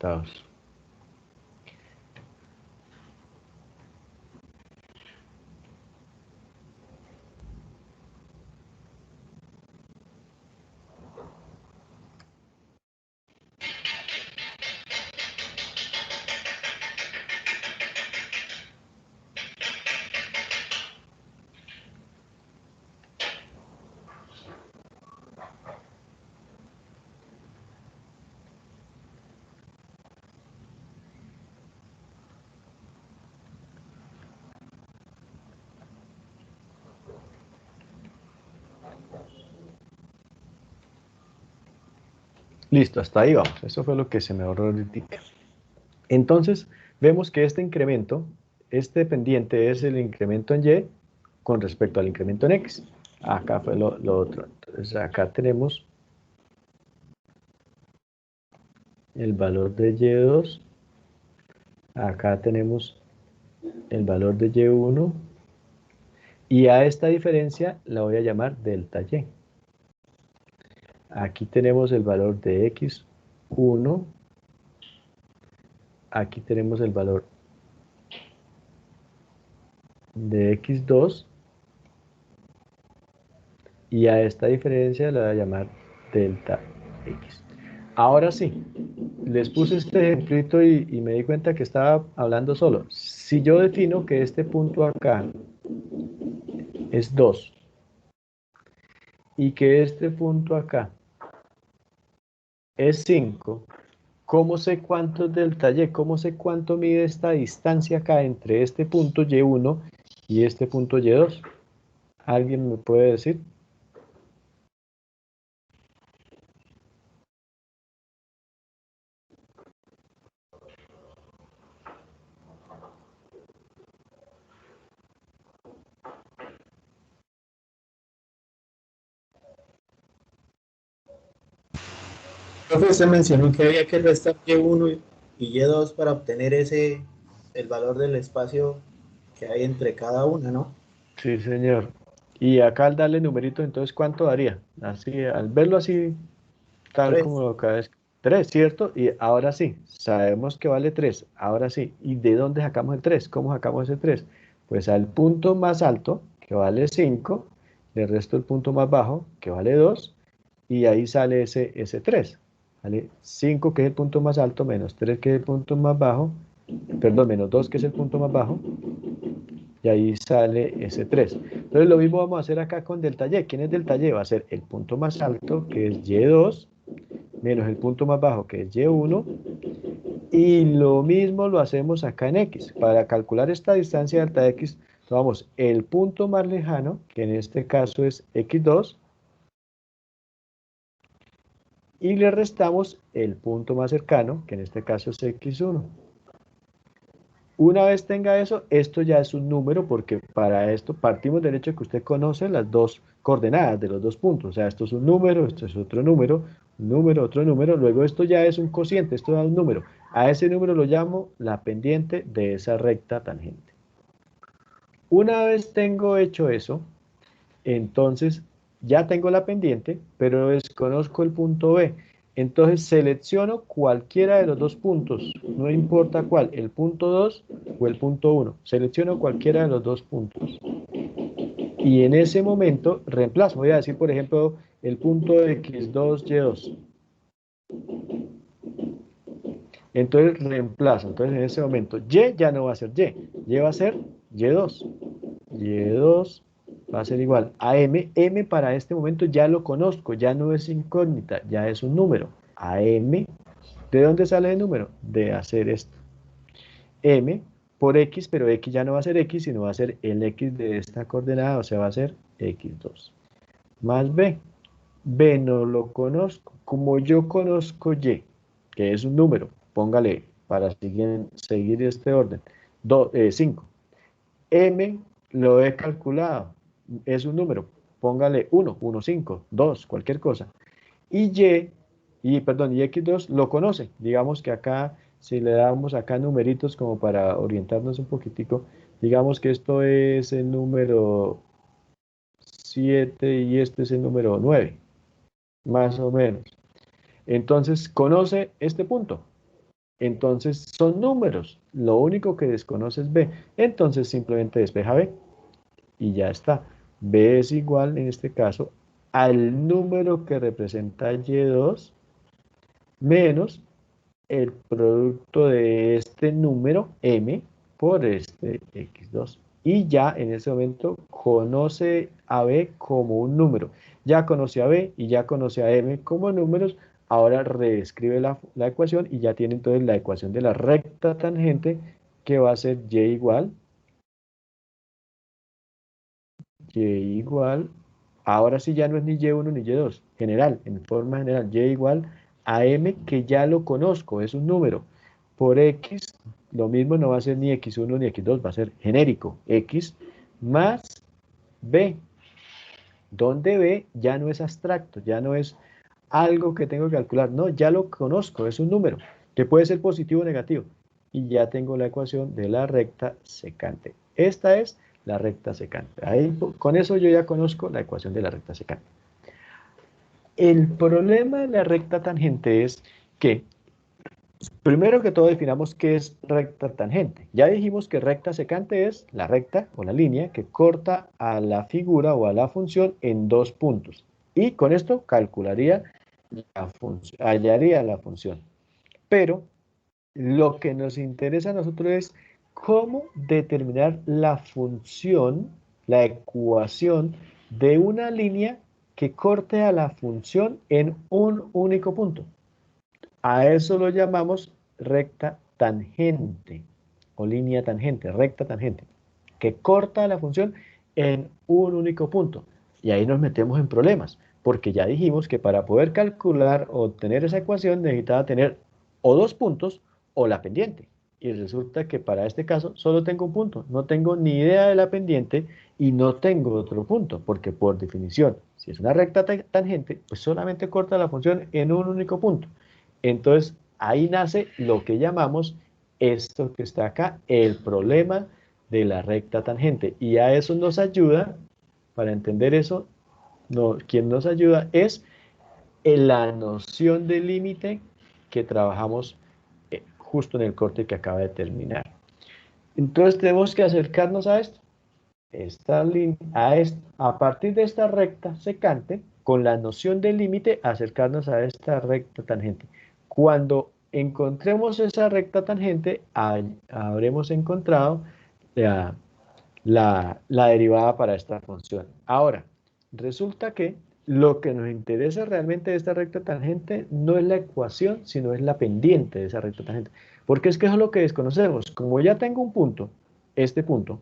resultados. Listo, hasta ahí vamos. Eso fue lo que se me ahorró ahorita. Entonces, vemos que este incremento, este pendiente es el incremento en Y con respecto al incremento en X. Acá fue lo otro. Entonces, acá tenemos el valor de Y2. Acá tenemos el valor de Y1. Y a esta diferencia la voy a llamar delta Y. Aquí tenemos el valor de X1. Aquí tenemos el valor de X2. Y a esta diferencia la voy a llamar delta X. Ahora sí, les puse este ejemplito y me di cuenta que estaba hablando solo. Si yo defino que este punto acá es 2 y que este punto acá es 5, ¿cómo sé cuánto es delta Y? ¿Cómo sé cuánto mide esta distancia acá entre este punto Y1 y este punto Y2? ¿Alguien me puede decir? Profe, usted mencionó que había que restar Y1 y Y2 para obtener el valor del espacio que hay entre cada una, ¿no? Sí, señor. Y acá al darle numeritos, entonces, ¿cuánto daría? Así, al verlo así, tal 3. como lo acabas. 3, ¿cierto? Y ahora sí, sabemos que vale 3. Ahora sí, ¿y de dónde sacamos el 3? ¿Cómo sacamos ese 3? Pues al punto más alto, que vale 5, le resto el punto más bajo, que vale 2, y ahí sale ese 3. ¿Vale? 5, que es el punto más alto, menos 3, que es el punto más bajo, perdón, menos 2, que es el punto más bajo, y ahí sale ese 3. Entonces lo mismo vamos a hacer acá con delta Y. ¿Quién es delta Y? Va a ser el punto más alto, que es Y2, menos el punto más bajo, que es Y1, y lo mismo lo hacemos acá en X. Para calcular esta distancia delta X, tomamos el punto más lejano, que en este caso es X2, y le restamos el punto más cercano, que en este caso es X1. Una vez tenga eso, esto ya es un número, porque para esto partimos del hecho de que usted conoce las dos coordenadas de los dos puntos. O sea, esto es un número, esto es otro número, un número, otro número. Luego esto ya es un cociente, esto da un número. A ese número lo llamo la pendiente de esa recta tangente. Una vez tengo hecho eso, entonces ya tengo la pendiente, pero desconozco el punto B. Entonces selecciono cualquiera de los dos puntos, no importa cuál, el punto 2 o el punto 1. Selecciono cualquiera de los dos puntos. Y en ese momento reemplazo. Voy a decir, por ejemplo, el punto X2, Y2. Entonces reemplazo. Entonces en ese momento Y ya no va a ser Y va a ser Y2. Y2 va a ser igual a M. M para este momento ya lo conozco, ya no es incógnita, ya es un número. A M, ¿de dónde sale el número? De hacer esto. M por X, pero X ya no va a ser X, sino va a ser el X de esta coordenada, o sea, va a ser X2. Más B. B no lo conozco. Como yo conozco Y, que es un número, póngale para seguir este orden, 5. M lo he calculado, es un número, póngale 1, 1, 5, 2, cualquier cosa. Y perdón, y X2 lo conoce. Digamos que acá, si le damos acá numeritos como para orientarnos un poquitico, digamos que esto es el número 7 y este es el número 9, más o menos. Entonces, conoce este punto. Entonces son números. Lo único que desconoce es B. Entonces simplemente despeja B y ya está. B es igual, en este caso, al número que representa Y2 menos el producto de este número M por este X2. Y ya en ese momento conoce a B como un número. Ya conoce a B y ya conoce a M como números. Ahora reescribe la ecuación y ya tiene entonces la ecuación de la recta tangente que va a ser Y igual, ahora sí ya no es ni Y1 ni Y2, general, en forma general, Y igual a M que ya lo conozco, es un número. Por X, lo mismo no va a ser ni X1 ni X2, va a ser genérico, X más B, donde B ya no es abstracto, ya no es algo que tengo que calcular, no, ya lo conozco, es un número, que puede ser positivo o negativo, y ya tengo la ecuación de la recta secante. Esta es la recta secante. Ahí, con eso yo ya conozco la ecuación de la recta secante. El problema de la recta tangente es que, primero que todo, definamos qué es recta tangente. Ya dijimos que recta secante es la recta o la línea que corta a la figura o a la función en dos puntos. Y con esto calcularía la función, hallaría la función. Pero lo que nos interesa a nosotros es cómo determinar la función, la ecuación de una línea que corte a la función en un único punto. A eso lo llamamos recta tangente o línea tangente, recta tangente, que corta la función en un único punto. Y ahí nos metemos en problemas, porque ya dijimos que para poder calcular o obtener esa ecuación necesitaba tener o dos puntos o la pendiente. Y resulta que para este caso solo tengo un punto, no tengo ni idea de la pendiente y no tengo otro punto, porque por definición, si es una recta tangente, pues solamente corta la función en un único punto. Entonces, ahí nace lo que llamamos esto que está acá, el problema de la recta tangente. Y a eso nos ayuda, para entender eso, quien nos ayuda es en la noción de límite que trabajamos justo en el corte que acaba de terminar. Entonces tenemos que acercarnos a esto, a partir de esta recta secante, con la noción de límite, acercarnos a esta recta tangente. Cuando encontremos esa recta tangente, habremos encontrado la, la derivada para esta función. Ahora, resulta que lo que nos interesa realmente de esta recta tangente no es la ecuación, sino es la pendiente de esa recta tangente. Porque es que eso es lo que desconocemos. Como ya tengo un punto, este punto,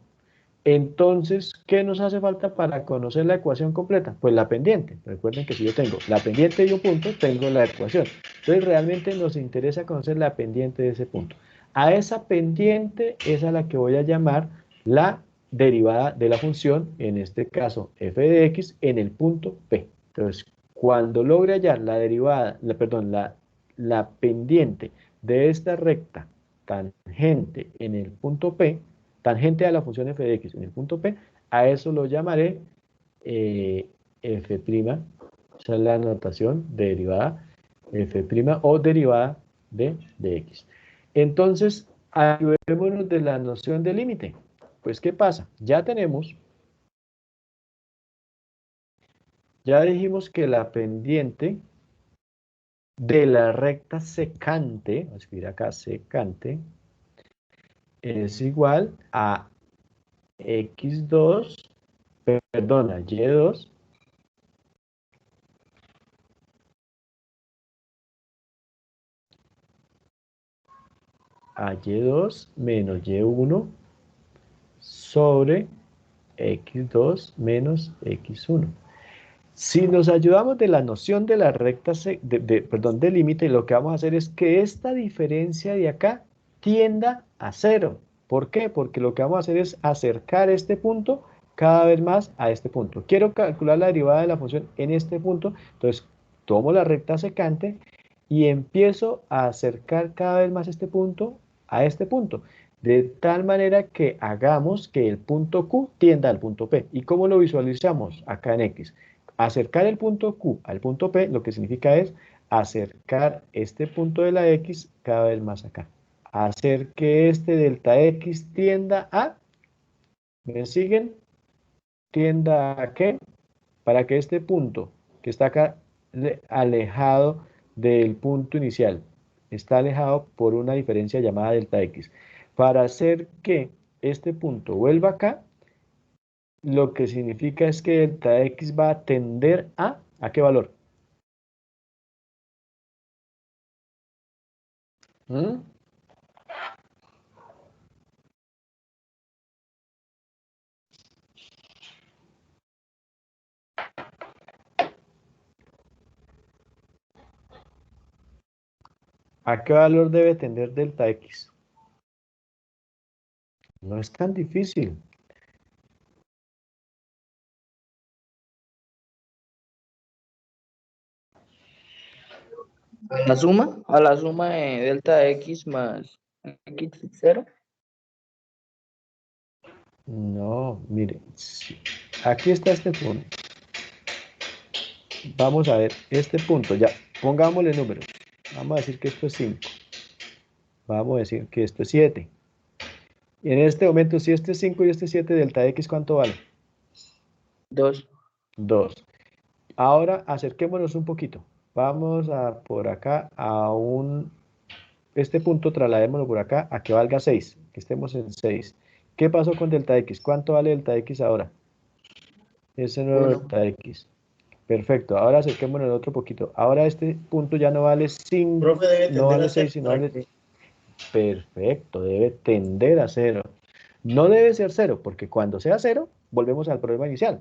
entonces, ¿qué nos hace falta para conocer la ecuación completa? Pues la pendiente. Recuerden que si yo tengo la pendiente de un punto, tengo la ecuación. Entonces, realmente nos interesa conocer la pendiente de ese punto. A esa pendiente es a la que voy a llamar la derivada de la función, en este caso f de x, en el punto P. Entonces, cuando logre hallar la derivada, la pendiente de esta recta tangente en el punto P, tangente a la función f de x en el punto P, a eso lo llamaré f', esa es la notación de derivada, f' o derivada de x. Entonces, ayudémonos de la noción de límite. Pues, ¿qué pasa? Ya dijimos que la pendiente de la recta secante, voy a escribir acá secante, es igual a x2, perdona, y2 a y2 menos y1 sobre x2 menos x1. Si nos ayudamos de la noción de la recta, perdón, de límite, lo que vamos a hacer es que esta diferencia de acá tienda a cero. ¿Por qué? Porque lo que vamos a hacer es acercar este punto cada vez más a este punto. Quiero calcular la derivada de la función en este punto, entonces tomo la recta secante y empiezo a acercar cada vez más este punto a este punto, de tal manera que hagamos que el punto Q tienda al punto P. ¿Y cómo lo visualizamos acá en X? Acercar el punto Q al punto P, lo que significa es acercar este punto de la X cada vez más acá. Hacer que este delta X tienda a, ¿me siguen? ¿Tienda a qué? Para que este punto que está acá alejado del punto inicial, está alejado por una diferencia llamada delta X. Para hacer que este punto vuelva acá, lo que significa es que delta X va a tender ¿a qué valor? ¿Mm? ¿A qué valor debe tender delta X? No es tan difícil. A la suma de delta X más X sub 0. No, mire, aquí está este punto. Vamos a ver este punto, ya, pongámosle números. Vamos a decir que esto es 5. Vamos a decir que esto es 7. Y en este momento, si este es 5 y este es 7, delta X, ¿cuánto vale? 2. 2. Ahora acerquémonos un poquito. Vamos a por acá a este punto, trasladémoslo por acá a que valga 6, que estemos en 6. ¿Qué pasó con delta X? ¿Cuánto vale delta X ahora? Ese nuevo 1. delta X. Perfecto, ahora acerquémonos otro poquito. Ahora este punto ya no vale 5, Profe, debe no tender a vale 6, cero sino para vale... que... Perfecto, debe tender a 0. No debe ser 0, porque cuando sea 0, volvemos al problema inicial.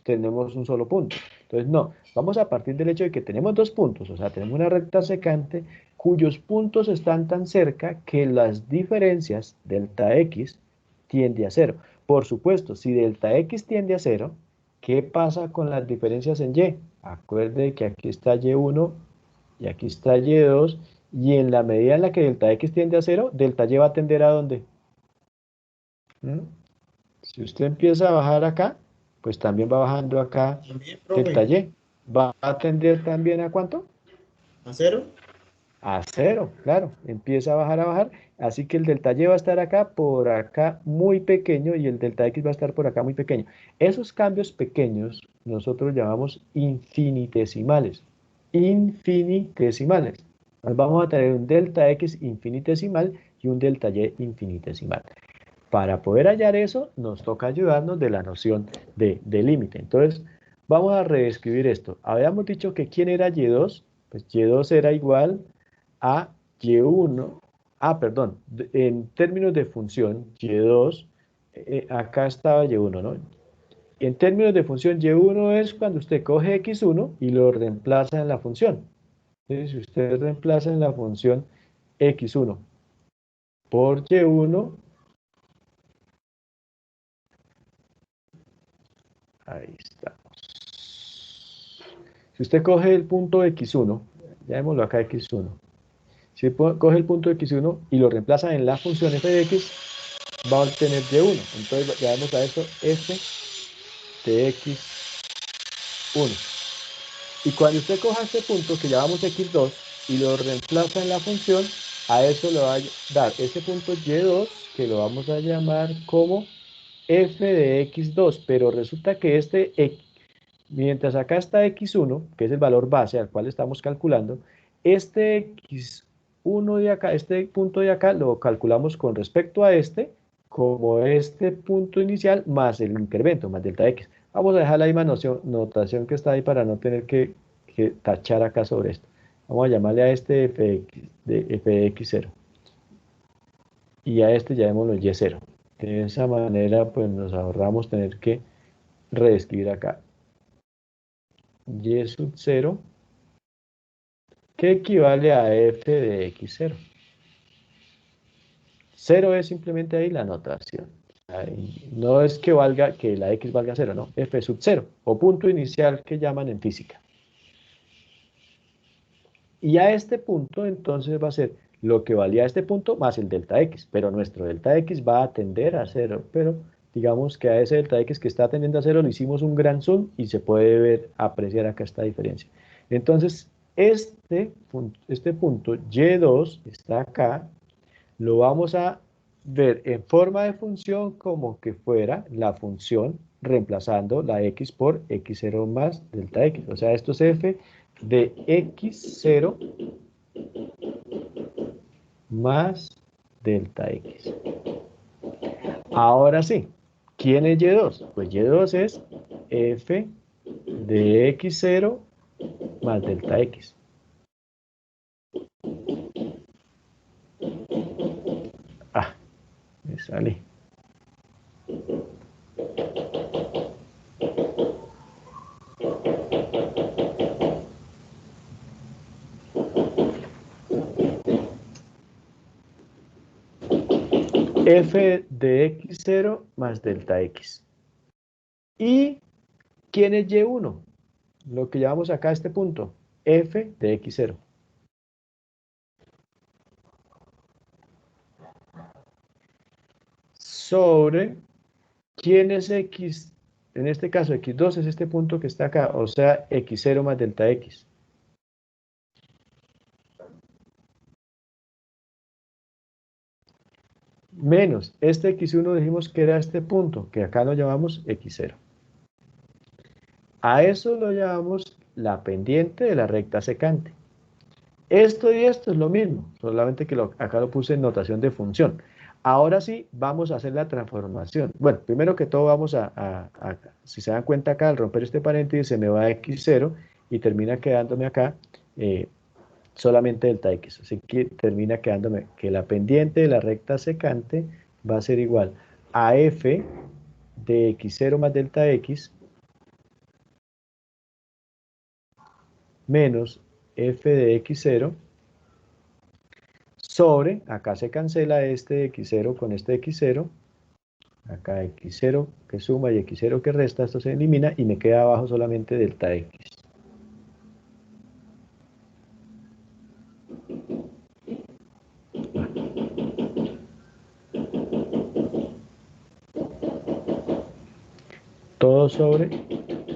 Tenemos un solo punto. Entonces, no, vamos a partir del hecho de que tenemos dos puntos, o sea, tenemos una recta secante cuyos puntos están tan cerca que las diferencias delta X tiende a 0. Por supuesto, si delta X tiende a 0, ¿qué pasa con las diferencias en Y? Acuerde que aquí está Y1 y aquí está Y2, y en la medida en la que delta X tiende a 0, delta Y va a tender ¿a dónde? ¿Mm? Si usted empieza a bajar acá, pues también va bajando acá También, delta profe, Y. ¿Va a tender también a cuánto? a cero. A 0, claro. Empieza a bajar. Así que el delta Y va a estar acá, por acá muy pequeño, y el delta X va a estar por acá muy pequeño. Esos cambios pequeños nosotros llamamos infinitesimales. Infinitesimales. Nos vamos a tener un delta X infinitesimal y un delta Y infinitesimal. Para poder hallar eso, nos toca ayudarnos de la noción de límite. Entonces, vamos a reescribir esto. Habíamos dicho que ¿quién era Y2? Pues Y2 era igual a Y1. Perdón, en términos de función, Y2, acá estaba Y1, ¿no? En términos de función, Y1 es cuando usted coge X1 y lo reemplaza en la función. Entonces, si usted reemplaza en la función X1 por Y1, ahí estamos. Si usted coge el punto X1, llamémoslo acá X1, si coge el punto X1 y lo reemplaza en la función f de x, va a obtener Y1. Entonces llamamos a esto f de X1. Y cuando usted coja este punto que llamamos X2 y lo reemplaza en la función, a eso le va a dar ese punto Y2 que lo vamos a llamar como f de X2, pero resulta que mientras acá está X1, que es el valor base al cual estamos calculando, este X1 de acá, este punto de acá, lo calculamos con respecto a este, como este punto inicial, más el incremento, más delta X. Vamos a dejar la misma notación que está ahí para no tener que tachar acá sobre esto. Vamos a llamarle a este f de X0. Y a este llamémoslo Y0. De esa manera, pues nos ahorramos tener que reescribir acá Y sub 0, que equivale a f de x0. 0 es simplemente ahí la notación. Ahí, no es que valga, que la x valga 0, no, f sub 0, o punto inicial que llaman en física. Y a este punto entonces va a ser lo que valía este punto más el delta x, pero nuestro delta x va a tender a 0, pero digamos que a ese delta x que está tendiendo a 0 le hicimos un gran zoom y se puede ver, apreciar acá esta diferencia. Entonces, Este punto Y2 está acá, lo vamos a ver en forma de función como que fuera la función reemplazando la x por x0 más delta x. O sea, esto es f de x0 más delta x. Ahora sí, ¿quién es Y2? Pues Y2 es f de x0 más delta x. Ah, me sale. F de x0 más delta x. ¿Y quién es Y1? Lo que llamamos acá a este punto, f de x0. Sobre, ¿quién es x? En este caso, x2 es este punto que está acá, o sea, x0 más delta x. Menos, este x1 dijimos que era este punto, que acá lo llamamos x0. A eso lo llamamos la pendiente de la recta secante. Esto y esto es lo mismo, solamente que acá lo puse en notación de función. Ahora sí, vamos a hacer la transformación. Bueno, primero que todo vamos si se dan cuenta acá, al romper este paréntesis se me va a x0 y termina quedándome acá solamente delta x. Así que termina quedándome que la pendiente de la recta secante va a ser igual a f de x0 más delta x menos f de x0 sobre, acá se cancela este x0 con este x0, acá x0 que suma y x0 que resta, esto se elimina y me queda abajo solamente delta x. Todo sobre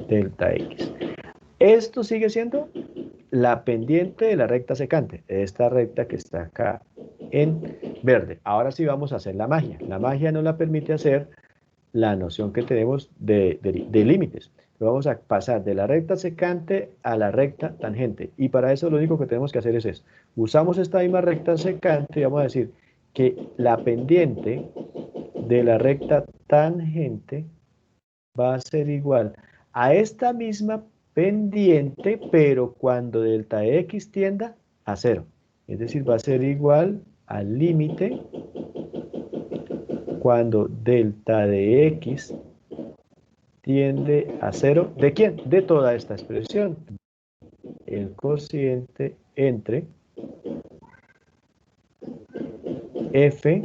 delta x. Esto sigue siendo la pendiente de la recta secante, esta recta que está acá en verde. Ahora sí vamos a hacer la magia. La magia nos la permite hacer la noción que tenemos de límites. Vamos a pasar de la recta secante a la recta tangente. Y para eso lo único que tenemos que hacer es eso. Usamos esta misma recta secante y vamos a decir que la pendiente de la recta tangente va a ser igual a esta misma pendiente, pero cuando delta x tienda a 0. Es decir, va a ser igual al límite cuando delta de x tiende a 0. ¿De quién? De toda esta expresión. El cociente entre f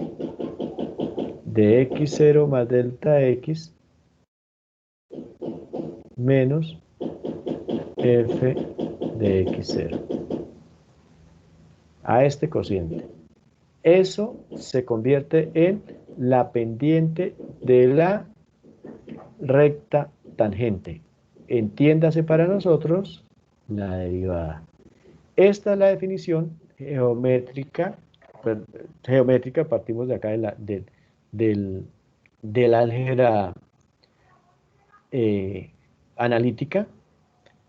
de x0 más delta x menos f de x0 a este cociente. Eso se convierte en la pendiente de la recta tangente. Entiéndase para nosotros la derivada. Esta es la definición geométrica. Geométrica, partimos de acá del álgebra analítica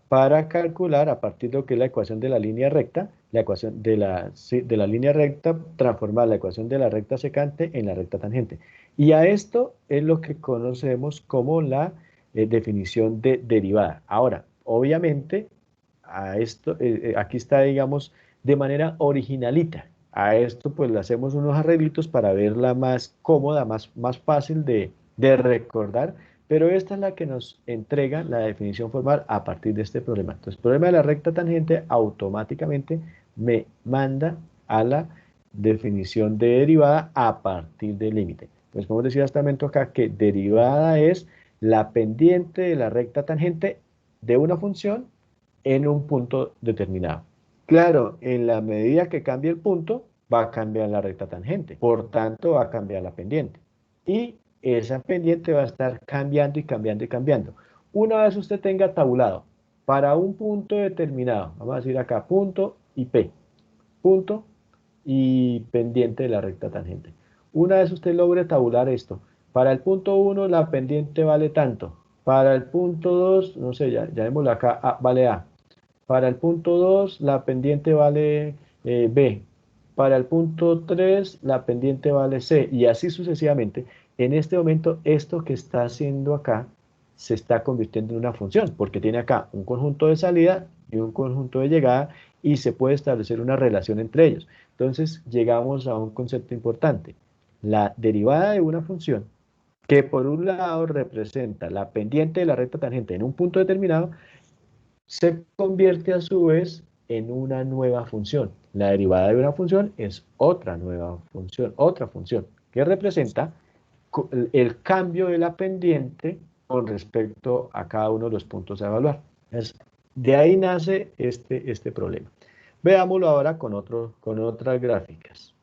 para calcular a partir de lo que es la ecuación de la línea recta, la ecuación de la línea recta, transformar la ecuación de la recta secante en la recta tangente. Y a esto es lo que conocemos como la definición de derivada. Ahora, obviamente, a esto, aquí está, digamos, de manera originalita. A esto pues le hacemos unos arreglitos para verla más cómoda, más fácil de recordar, pero esta es la que nos entrega la definición formal a partir de este problema. Entonces, el problema de la recta tangente automáticamente me manda a la definición de derivada a partir del límite. Entonces, podemos decir hasta el momento acá que derivada es la pendiente de la recta tangente de una función en un punto determinado. Claro, en la medida que cambie el punto, va a cambiar la recta tangente. Por tanto, va a cambiar la pendiente. Y esa pendiente va a estar cambiando y cambiando y cambiando. Una vez usted tenga tabulado para un punto determinado, vamos a decir acá, punto y P, punto y pendiente de la recta tangente. Una vez usted logre tabular esto, para el punto 1 la pendiente vale tanto, para el punto 2, no sé, ya llamémoslo acá, vale A, para el punto 2 la pendiente vale B, para el punto 3 la pendiente vale C, y así sucesivamente. En este momento, esto que está haciendo acá se está convirtiendo en una función, porque tiene acá un conjunto de salida y un conjunto de llegada, y se puede establecer una relación entre ellos. Entonces, llegamos a un concepto importante. La derivada de una función, que por un lado representa la pendiente de la recta tangente en un punto determinado, se convierte a su vez en una nueva función. La derivada de una función es otra nueva función, otra función, que representa el cambio de la pendiente con respecto a cada uno de los puntos a evaluar. De ahí nace este problema. Veámoslo ahora con otras gráficas.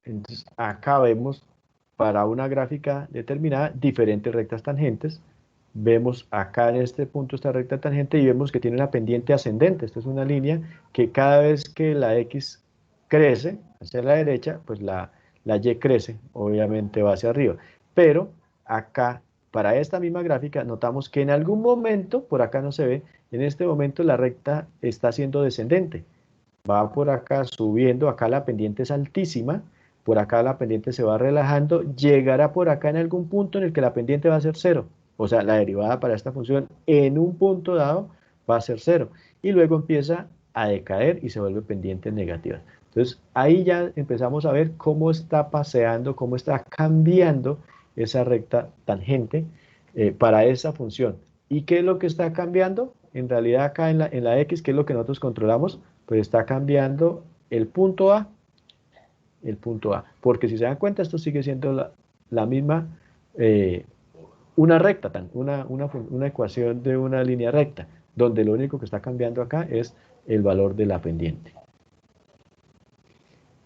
Entonces, acá vemos para una gráfica determinada diferentes rectas tangentes. Vemos acá en este punto esta recta tangente y vemos que tiene una pendiente ascendente. Esta es una línea que cada vez que la X crece hacia la derecha, pues la Y crece, obviamente va hacia arriba. Pero acá, para esta misma gráfica, notamos que en algún momento, por acá no se ve, en este momento la recta está siendo descendente. Va por acá subiendo, acá la pendiente es altísima, por acá la pendiente se va relajando, llegará por acá en algún punto en el que la pendiente va a ser cero. O sea, la derivada para esta función en un punto dado va a ser cero. Y luego empieza a decaer y se vuelve pendiente negativa. Entonces, ahí ya empezamos a ver cómo está paseando, cómo está cambiando esa recta tangente para esa función. ¿Y qué es lo que está cambiando? En realidad acá en la X, ¿qué es lo que nosotros controlamos? Pues está cambiando el punto A, porque si se dan cuenta, esto sigue siendo la misma, una recta, una ecuación de una línea recta, donde lo único que está cambiando acá es el valor de la pendiente.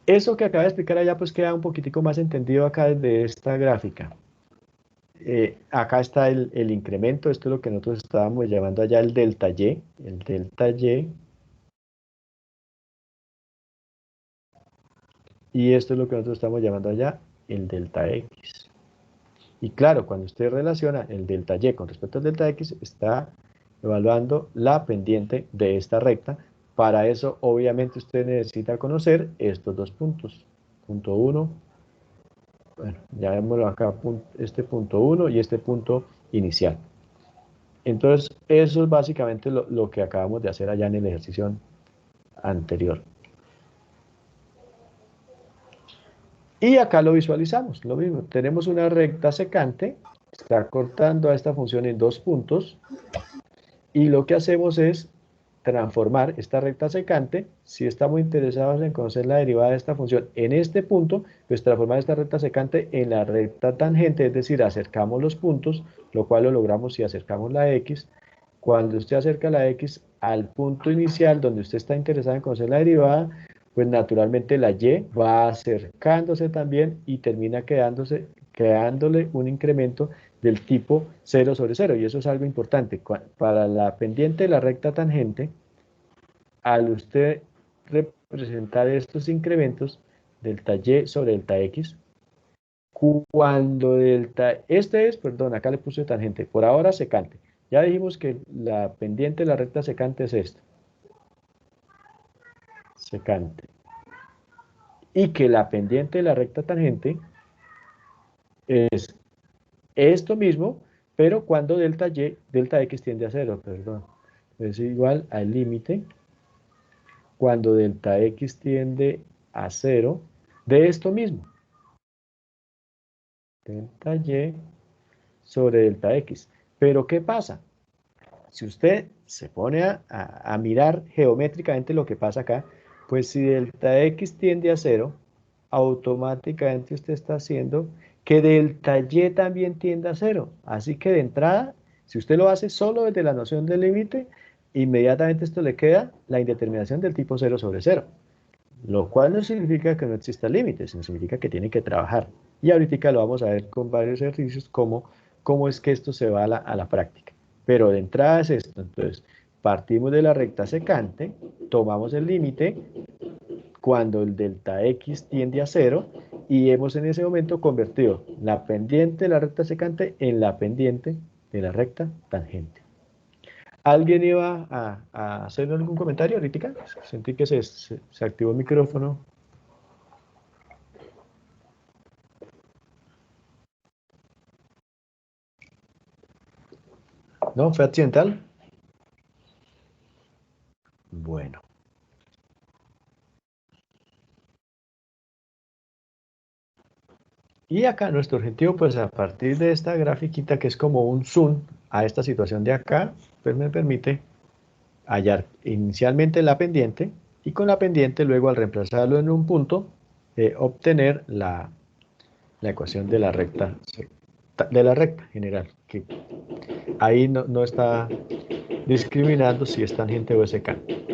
Eso que acaba de explicar allá, pues queda un poquitico más entendido acá desde esta gráfica. Acá está el incremento, esto es lo que nosotros estábamos llamando allá el delta Y, y esto es lo que nosotros estamos llamando allá el delta X. Y claro, cuando usted relaciona el delta Y con respecto al delta X, está evaluando la pendiente de esta recta. Para eso, obviamente, usted necesita conocer estos dos puntos. Punto 1, bueno, llamémoslo acá, este punto 1 y este punto inicial. Entonces, eso es básicamente lo que acabamos de hacer allá en el ejercicio anterior. Y acá lo visualizamos, lo mismo. Tenemos una recta secante, está cortando a esta función en dos puntos, y lo que hacemos es transformar esta recta secante. Si estamos interesados en conocer la derivada de esta función en este punto, pues transformar esta recta secante en la recta tangente, es decir, acercamos los puntos, lo cual lo logramos si acercamos la X. Cuando usted acerca la X al punto inicial donde usted está interesado en conocer la derivada, pues naturalmente la Y va acercándose también y termina creándole un incremento del tipo 0 sobre 0, y eso es algo importante. Para la pendiente de la recta tangente, al usted representar estos incrementos, delta Y sobre delta X, cuando perdón, acá le puse tangente, por ahora secante. Ya dijimos que la pendiente de la recta secante es esta, secante. Y que la pendiente de la recta tangente es esto mismo, pero cuando delta X tiende a 0, perdón. Es igual al límite cuando delta X tiende a 0 de esto mismo. Delta Y sobre delta X. Pero ¿qué pasa? Si usted se pone a mirar geométricamente lo que pasa acá, pues si delta X tiende a 0, automáticamente usted está haciendo que delta Y también tienda a 0. Así que de entrada, si usted lo hace solo desde la noción del límite, inmediatamente esto le queda la indeterminación del tipo 0 sobre 0. Lo cual no significa que no exista límite, sino significa que tiene que trabajar. Y ahorita lo vamos a ver con varios ejercicios cómo cómo es que esto se va a la práctica. Pero de entrada es esto. Entonces, partimos de la recta secante, tomamos el límite cuando el delta x tiende a 0 y hemos en ese momento convertido la pendiente de la recta secante en la pendiente de la recta tangente. ¿Alguien iba a hacer algún comentario ahorita? Sentí que se activó el micrófono. ¿No? ¿Fue accidental? Bueno. Y acá nuestro objetivo, pues a partir de esta grafiquita que es como un zoom a esta situación de acá, pues me permite hallar inicialmente la pendiente y con la pendiente luego al reemplazarlo en un punto, obtener la ecuación de la recta general, que ahí no está discriminando si es tangente o secante.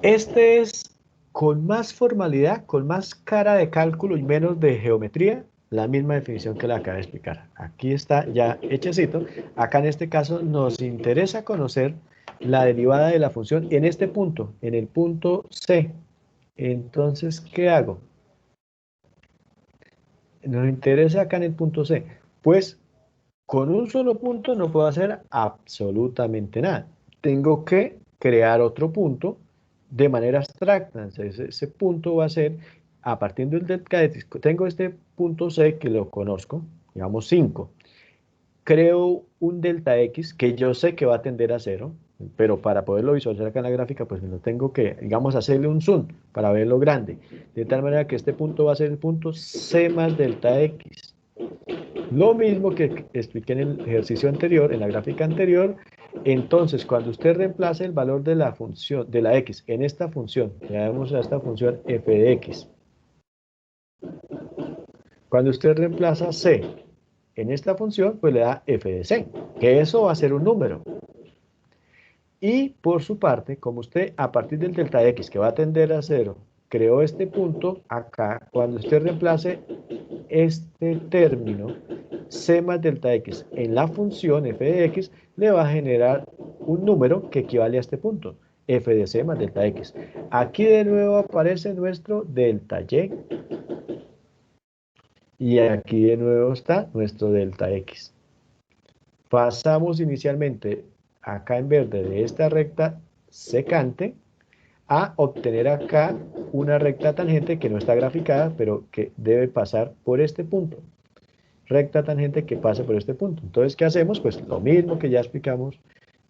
Este es con más formalidad, con más cara de cálculo y menos de geometría, la misma definición que la acabo de explicar. Aquí está ya hechecito. Acá en este caso nos interesa conocer la derivada de la función en este punto, en el punto C. Entonces, ¿qué hago? Nos interesa acá en el punto C. Pues con un solo punto no puedo hacer absolutamente nada. Tengo que crear otro punto de manera abstracta. Entonces, ese punto va a ser, a partir del delta X, tengo este punto C que lo conozco, digamos 5. Creo un delta X que yo sé que va a tender a 0, pero para poderlo visualizar acá en la gráfica, pues me lo tengo que, digamos, hacerle un zoom para verlo grande. De tal manera que este punto va a ser el punto C más delta X. Lo mismo que expliqué en el ejercicio anterior, en la gráfica anterior. Entonces, cuando usted reemplace el valor de la función, de la x, en esta función, le damos a esta función f de x. Cuando usted reemplaza c en esta función, pues le da f de c, que eso va a ser un número. Y por su parte, como usted a partir del delta x, que va a tender a 0, creó este punto acá, cuando usted reemplace este término, c más delta x, en la función f de x, le va a generar un número que equivale a este punto, f de c más delta x. Aquí de nuevo aparece nuestro delta y. Y aquí de nuevo está nuestro delta x. Pasamos inicialmente acá en verde de esta recta secante a obtener acá una recta tangente que no está graficada, pero que debe pasar por este punto. Recta tangente que pasa por este punto. Entonces, ¿qué hacemos? Pues lo mismo que ya explicamos,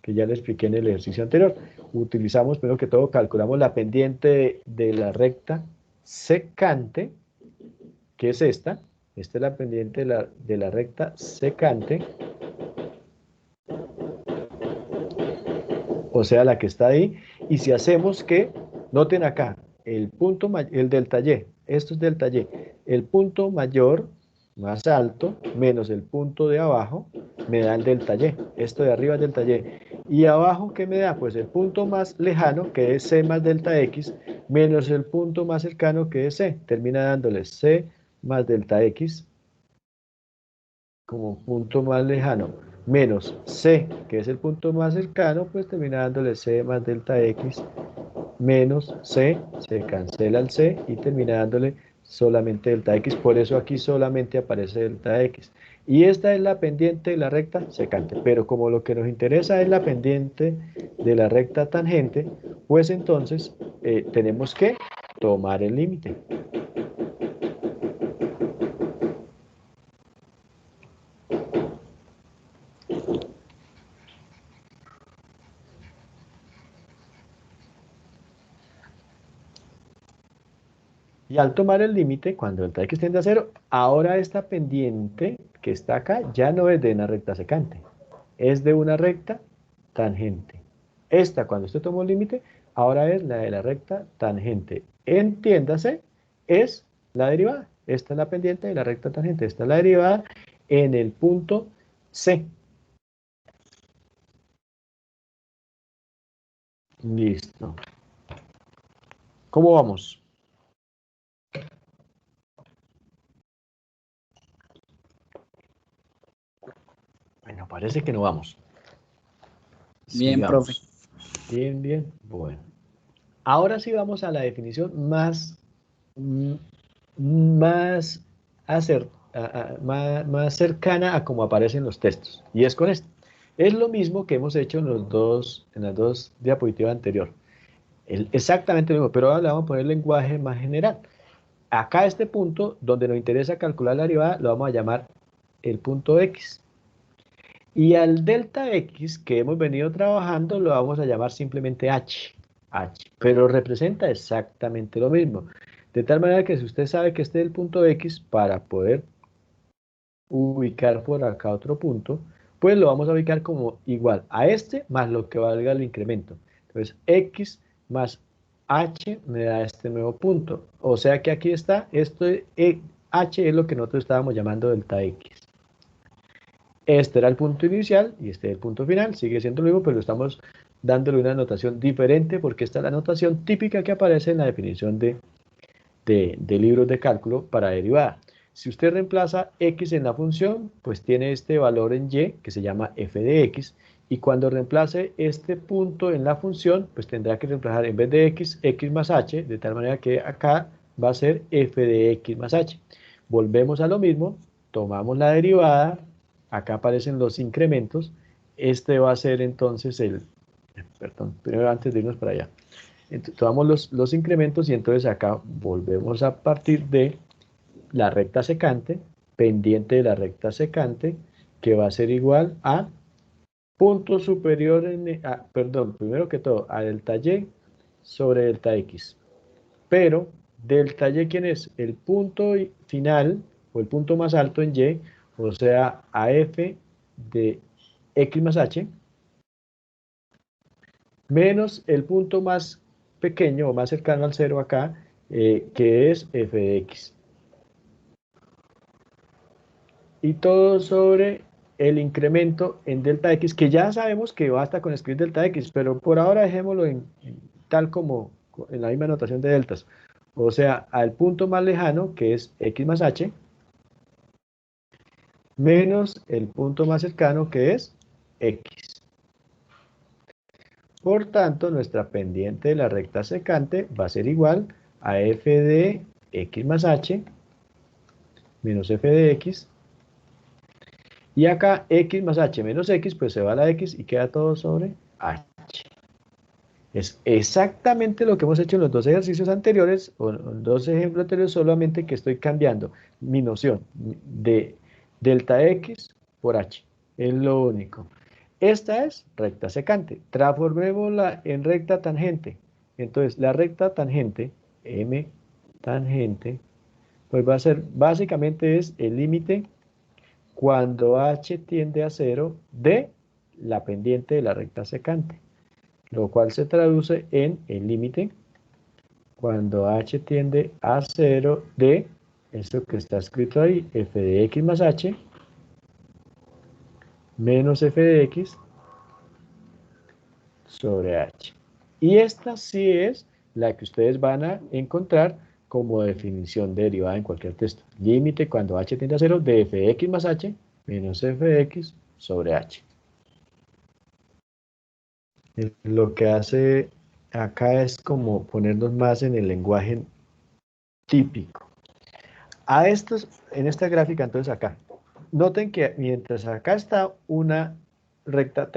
que ya le expliqué en el ejercicio anterior. Utilizamos, primero que todo, calculamos la pendiente de la recta secante, que es esta. Esta es la pendiente de la recta secante, o sea, la que está ahí. Y si hacemos que, noten acá, el punto, el delta y, esto es delta y, el punto mayor, más alto, menos el punto de abajo, me da el delta y. Esto de arriba es delta y. Y abajo, ¿qué me da? Pues el punto más lejano, que es c más delta x, menos el punto más cercano, que es c. Termina dándole c más delta x como punto más lejano, menos c, que es el punto más cercano, pues termina dándole c más delta x, menos c, se cancela el c y termina dándole solamente delta x. Por eso aquí solamente aparece delta x. Y esta es la pendiente de la recta secante. Pero como lo que nos interesa es la pendiente de la recta tangente, pues entonces tenemos que tomar el límite. Y al tomar el límite, cuando delta x tiende a 0, ahora esta pendiente que está acá ya no es de una recta secante, es de una recta tangente. Esta, cuando usted tomó el límite, ahora es la de la recta tangente. Entiéndase, es la derivada. Esta es la pendiente de la recta tangente. Esta es la derivada en el punto C. Listo. ¿Cómo vamos? parece que no vamos. Bien, profe. Sigamos. Bien, bien. Bueno. Ahora sí vamos a la definición más, más cercana a como aparecen los textos. Y es con esto. Es lo mismo que hemos hecho en las dos diapositivas anteriores. Exactamente lo mismo, pero ahora le vamos a poner lenguaje más general. Acá este punto, donde nos interesa calcular la derivada, lo vamos a llamar el punto X. Y al delta X que hemos venido trabajando, lo vamos a llamar simplemente H. Pero representa exactamente lo mismo. De tal manera que si usted sabe que este es el punto X, para poder ubicar por acá otro punto, pues lo vamos a ubicar como igual a este más lo que valga el incremento. Entonces, X más H me da este nuevo punto. O sea que aquí está, H es lo que nosotros estábamos llamando delta X. Este era el punto inicial y este es el punto final. Sigue siendo lo mismo, pero estamos dándole una notación diferente porque esta es la notación típica que aparece en la definición de libros de cálculo para derivada. Si usted reemplaza x en la función, pues tiene este valor en y que se llama f de x, y cuando reemplace este punto en la función, pues tendrá que reemplazar en vez de x, x más h, de tal manera que acá va a ser f de x más h. Volvemos a lo mismo, tomamos la derivada, acá aparecen los incrementos, este va a ser entonces perdón, primero antes de irnos para allá. Entonces, tomamos los incrementos y entonces acá volvemos a partir de la recta secante, pendiente de la recta secante, que va a ser igual a punto superior, perdón, primero que todo, a delta y sobre delta x. Pero delta y, ¿quién es? El punto final, o el punto más alto en y, o sea, a f de x más h, menos el punto más pequeño o más cercano al cero acá, que es f de x. Y todo sobre el incremento en delta x, que ya sabemos que basta con escribir delta x, pero por ahora dejémoslo tal como en la misma notación de deltas. O sea, al punto más lejano, que es x más h, menos el punto más cercano, que es x. Por tanto, nuestra pendiente de la recta secante va a ser igual a f de x más h menos f de x. Y acá x más h menos x, pues se va a la x y queda todo sobre h. Es exactamente lo que hemos hecho en los dos ejercicios anteriores, o en los dos ejemplos anteriores, solamente que estoy cambiando mi noción de delta x por h. Es lo único. Esta es recta secante. Transformémosla en recta tangente. Entonces, la recta tangente, m tangente, pues va a ser, básicamente es el límite cuando h tiende a 0 de la pendiente de la recta secante, lo cual se traduce en el límite cuando h tiende a 0 de esto que está escrito ahí, f de x más h menos f de x sobre h. Y esta sí es la que ustedes van a encontrar como definición de derivada en cualquier texto. Límite cuando h tiende a 0 de f de x más h menos f de x sobre h. Lo que hace acá es como ponernos más en el lenguaje típico. En esta gráfica, entonces acá, noten que mientras acá está una recta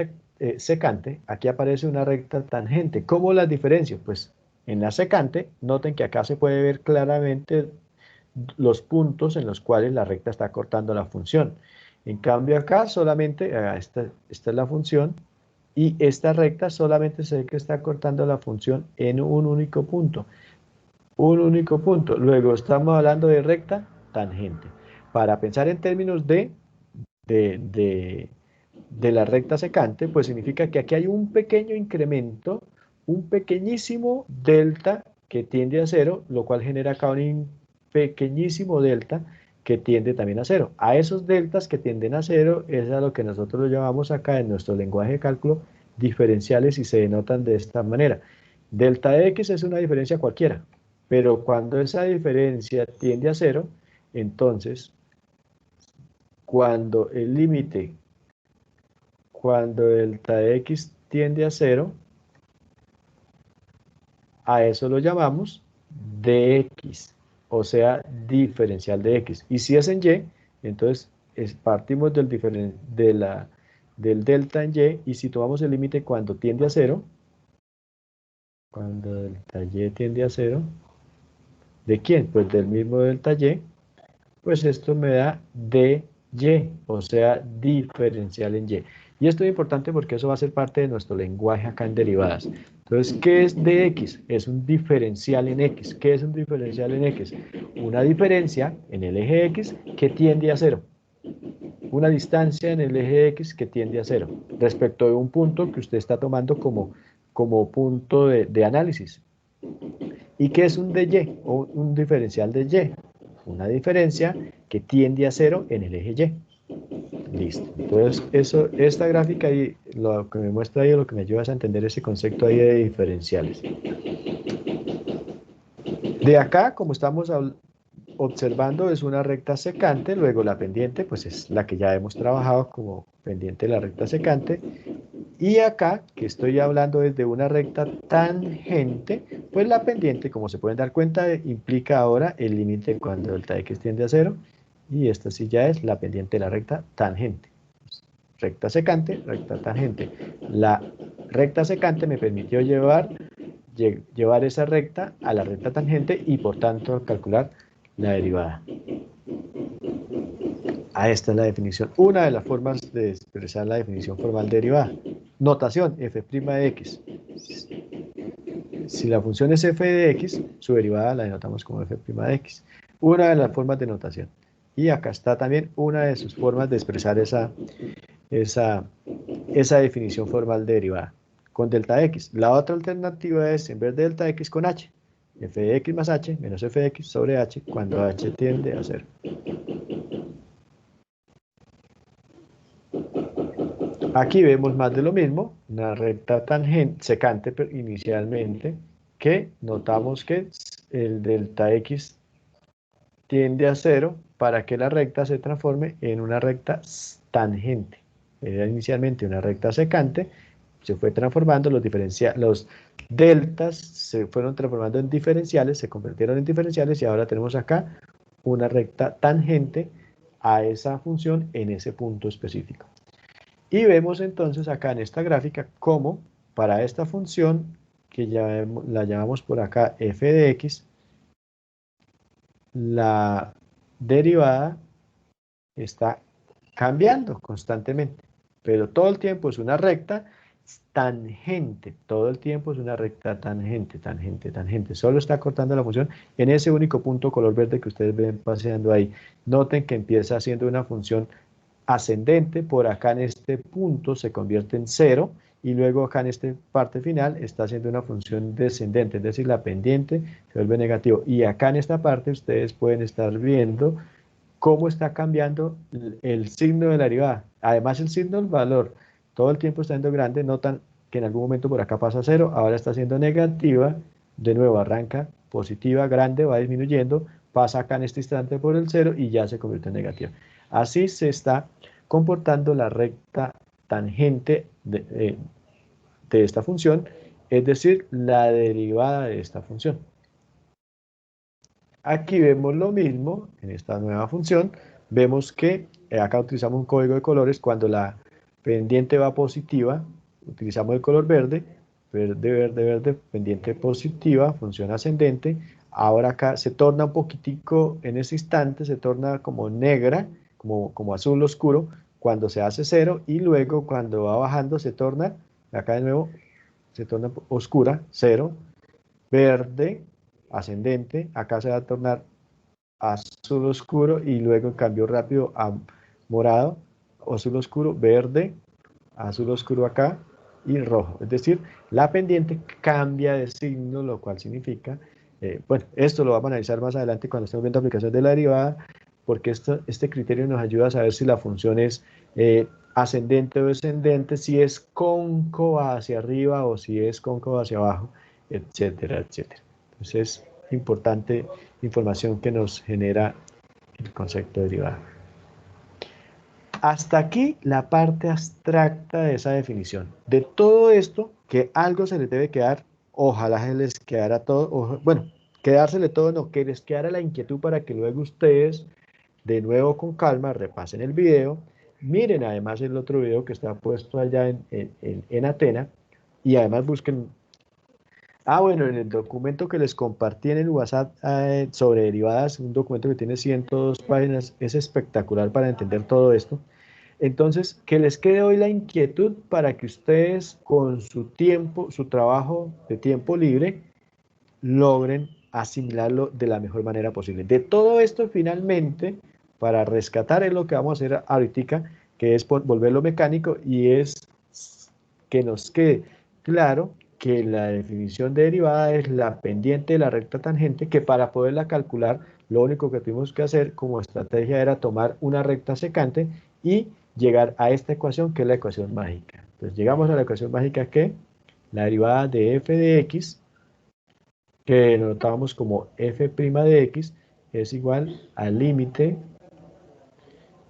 secante, aquí aparece una recta tangente. ¿Cómo las diferencio? Pues en la secante, noten que acá se puede ver claramente los puntos en los cuales la recta está cortando la función. En cambio acá solamente, esta es la función, y esta recta solamente se ve que está cortando la función en un único punto. Un único punto. Luego estamos hablando de recta tangente. Para pensar en términos de la recta secante, pues significa que aquí hay un pequeño incremento, un pequeñísimo delta que tiende a cero, lo cual genera acá un pequeñísimo delta que tiende también a cero. A esos deltas que tienden a cero es a lo que nosotros lo llamamos acá en nuestro lenguaje de cálculo diferenciales y se denotan de esta manera. Delta X es una diferencia cualquiera, pero cuando esa diferencia tiende a cero, entonces cuando el límite cuando delta de x tiende a 0, a eso lo llamamos dx, o sea, diferencial de x. Y si es en y, entonces partimos del delta en y, y si tomamos el límite cuando tiende a 0, cuando delta y tiende a 0, ¿de quién? Pues del mismo delta y, pues esto me da dy, o sea, diferencial en y. Y esto es importante porque eso va a ser parte de nuestro lenguaje acá en derivadas. Entonces, ¿qué es dx? Es un diferencial en x. ¿Qué es un diferencial en x? Una diferencia en el eje x que tiende a 0. Una distancia en el eje x que tiende a 0 respecto de un punto que usted está tomando como punto de análisis. ¿Y qué es un dy o un diferencial de y? Una diferencia que tiende a 0 en el eje y. Listo. Entonces, esta gráfica ahí, lo que me muestra ahí, lo que me ayuda es a entender ese concepto ahí de diferenciales. De acá, como estamos observando, es una recta secante, luego la pendiente, pues es la que ya hemos trabajado como pendiente de la recta secante. Y acá, que estoy hablando desde una recta tangente, pues la pendiente, como se pueden dar cuenta, implica ahora el límite cuando delta x tiende a 0, y esta sí ya es la pendiente de la recta tangente. Recta secante, recta tangente. La recta secante me permitió llevar esa recta a la recta tangente y por tanto calcular la derivada. Esta es la definición, una de las formas de expresar la definición formal de derivada. Notación, f' de x. Si la función es f de x, su derivada la denotamos como f' de x. Una de las formas de notación. Y acá está también una de sus formas de expresar esa definición formal de derivada, con delta x. La otra alternativa es, en vez de delta x, con h. F de x más h menos f de x sobre h cuando h tiende a 0. Aquí vemos más de lo mismo, una recta tangente, secante inicialmente, que notamos que el delta x tiende a 0 para que la recta se transforme en una recta tangente. Era inicialmente una recta secante, se fue transformando, los deltas se fueron transformando en diferenciales, se convirtieron en diferenciales y ahora tenemos acá una recta tangente a esa función en ese punto específico. Y vemos entonces acá en esta gráfica cómo para esta función, que ya la llamamos por acá f de x, la derivada está cambiando constantemente, pero todo el tiempo es una recta tangente, todo el tiempo es una recta tangente, tangente, tangente. Solo está cortando la función en ese único punto color verde que ustedes ven paseando ahí. Noten que empieza siendo una función ascendente, por acá en este punto se convierte en 0 y luego acá en esta parte final está haciendo una función descendente, es decir, la pendiente se vuelve negativo. Y acá en esta parte ustedes pueden estar viendo cómo está cambiando el signo de la derivada. Además el signo del valor todo el tiempo está siendo grande, notan que en algún momento por acá pasa a 0, ahora está siendo negativa, de nuevo arranca positiva, grande, va disminuyendo, pasa acá en este instante por el 0 y ya se convierte en negativa. Así se está comportando la recta tangente de esta función, es decir, la derivada de esta función. Aquí vemos lo mismo, en esta nueva función, vemos que acá utilizamos un código de colores, cuando la pendiente va positiva, utilizamos el color verde, verde, verde, verde, pendiente positiva, función ascendente, ahora acá se torna un poquitico, en ese instante se torna como negra, como azul oscuro, cuando se hace 0, y luego cuando va bajando se torna, acá de nuevo, se torna oscura, 0, verde, ascendente, acá se va a tornar azul oscuro y luego cambió rápido a morado, azul oscuro, verde, azul oscuro acá y rojo. Es decir, la pendiente cambia de signo, lo cual significa, bueno, esto lo vamos a analizar más adelante cuando estemos viendo aplicaciones de la derivada, porque este criterio nos ayuda a saber si la función es ascendente o descendente, si es cóncava hacia arriba o si es cóncava hacia abajo, etcétera, etcétera. Entonces es importante información que nos genera el concepto de derivada. hasta aquí la parte abstracta de esa definición. De todo esto, que algo se les debe quedar, ojalá se les quedara todo, bueno, quedársele todo, no, que les quedara la inquietud para que luego ustedes, de nuevo con calma, repasen el video, miren además el otro video que está puesto allá en Atena, y además busquen. Bueno, en el documento que les compartí en el WhatsApp sobre derivadas, un documento que tiene 102 páginas, es espectacular para entender todo esto. Entonces, que les quede hoy la inquietud para que ustedes con su tiempo, su trabajo de tiempo libre, logren asimilarlo de la mejor manera posible. De todo esto, finalmente, para rescatar es lo que vamos a hacer ahorita, que es volverlo mecánico y es que nos quede claro que la definición de derivada es la pendiente de la recta tangente, que para poderla calcular, lo único que tuvimos que hacer como estrategia era tomar una recta secante y llegar a esta ecuación, que es la ecuación mágica. Entonces llegamos a la ecuación mágica que la derivada de f de x, que notamos como f' de x, es igual al límite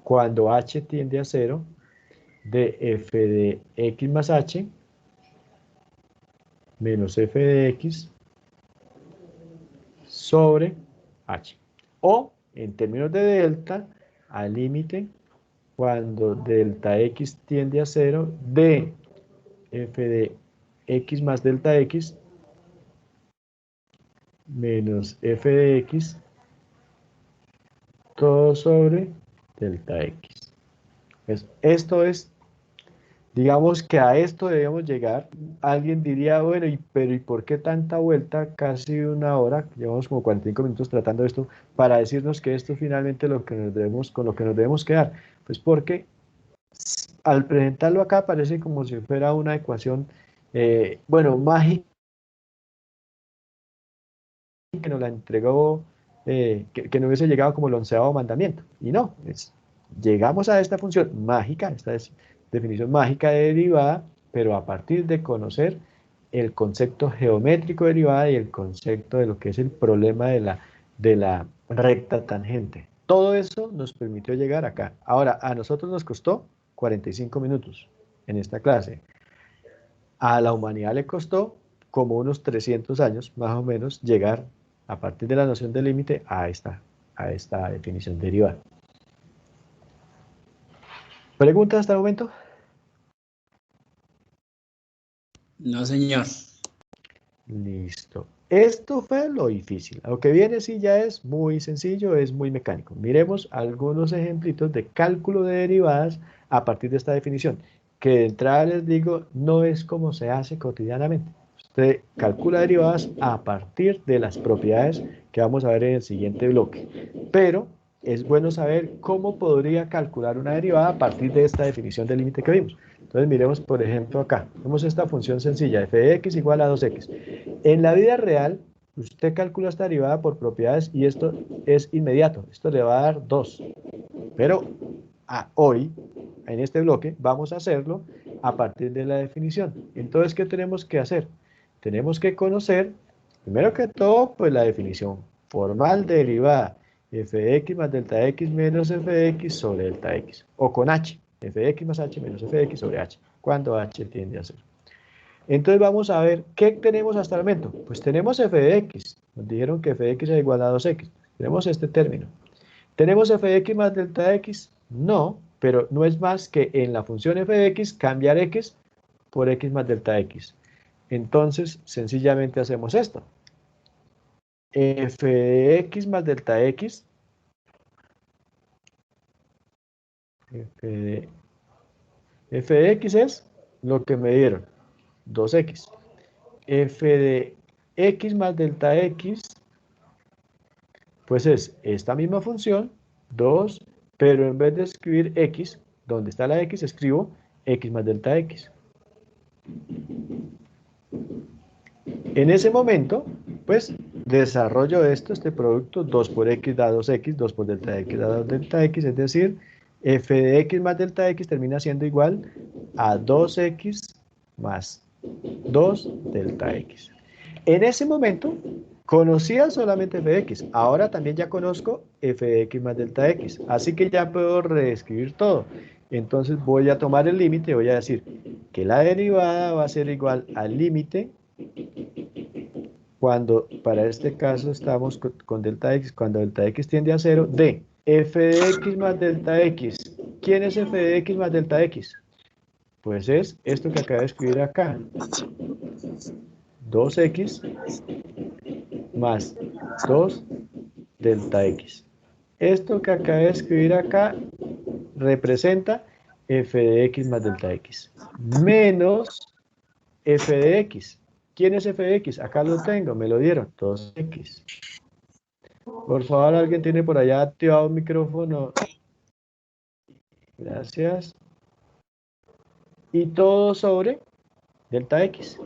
cuando h tiende a 0 de f de x más h menos f de x sobre h. O, en términos de delta, al límite cuando delta x tiende a 0 de f de x más delta x menos f de x todo sobre delta x. Pues esto es, digamos que a esto debemos llegar. Alguien diría, bueno, pero ¿y por qué tanta vuelta? Casi una hora, llevamos como 45 minutos tratando esto, para decirnos que esto es finalmente lo que nos debemos, con lo que nos debemos quedar. Pues porque al presentarlo acá parece como si fuera una ecuación, bueno, mágica, que nos la entregó, que no hubiese llegado como el 11º mandamiento. Y no, llegamos a esta función mágica, esta es definición mágica de derivada, pero a partir de conocer el concepto geométrico de derivada y el concepto de lo que es el problema de la recta tangente. Todo eso nos permitió llegar acá. Ahora, a nosotros nos costó 45 minutos en esta clase. A la humanidad le costó como unos 300 años, más o menos, llegar a partir de la noción de límite a esta definición derivada. ¿Preguntas hasta el momento? No, señor. Listo. Esto fue lo difícil. Lo que viene sí ya es muy sencillo, es muy mecánico. Miremos algunos ejemplitos de cálculo de derivadas a partir de esta definición, que de entrada les digo, no es como se hace cotidianamente. Usted calcula derivadas a partir de las propiedades que vamos a ver en el siguiente bloque. Pero es bueno saber cómo podría calcular una derivada a partir de esta definición de límite que vimos. Entonces miremos, por ejemplo, acá. Vemos esta función sencilla, f de x igual a 2x. En la vida real, usted calcula esta derivada por propiedades y esto es inmediato. Esto le va a dar 2. Pero hoy, en este bloque, vamos a hacerlo a partir de la definición. Entonces, ¿qué tenemos que hacer? Tenemos que conocer, primero que todo, pues la definición formal de derivada, f de x más delta x menos f de x sobre delta x, o con h, f de x más h menos f de x sobre h, cuando h tiende a 0. Entonces vamos a ver, ¿qué tenemos hasta el momento? Pues tenemos f de x, nos dijeron que f de x es igual a 2x, tenemos este término. ¿Tenemos f de x más delta x? No, pero no es más que en la función f de x cambiar x por x más delta x. Entonces, sencillamente hacemos esto. F de x más delta x, f de x es lo que me dieron, 2x. F de x más delta x, pues es esta misma función, 2, pero en vez de escribir x, donde está la x, escribo x más delta x. En ese momento, pues, desarrollo este producto, 2 por x da 2x, 2 por delta x da 2 delta x, es decir, f de x más delta x termina siendo igual a 2x más 2 delta x. En ese momento, conocía solamente f de x, ahora también ya conozco f de x más delta x, así que ya puedo reescribir todo. Entonces voy a tomar el límite, voy a decir que la derivada va a ser igual al límite cuando, para este caso estamos con delta x, cuando delta x tiende a 0, de f de x más delta x. ¿Quién es f de x más delta x? Pues es esto que acabo de escribir acá. 2x más 2 delta x. Esto que acabo de escribir acá representa f de x más delta x. Menos f de x. ¿Quién es f de x? Acá lo tengo, me lo dieron. 2x. Por favor, ¿alguien tiene por allá activado un micrófono? Gracias. Y todo sobre delta x.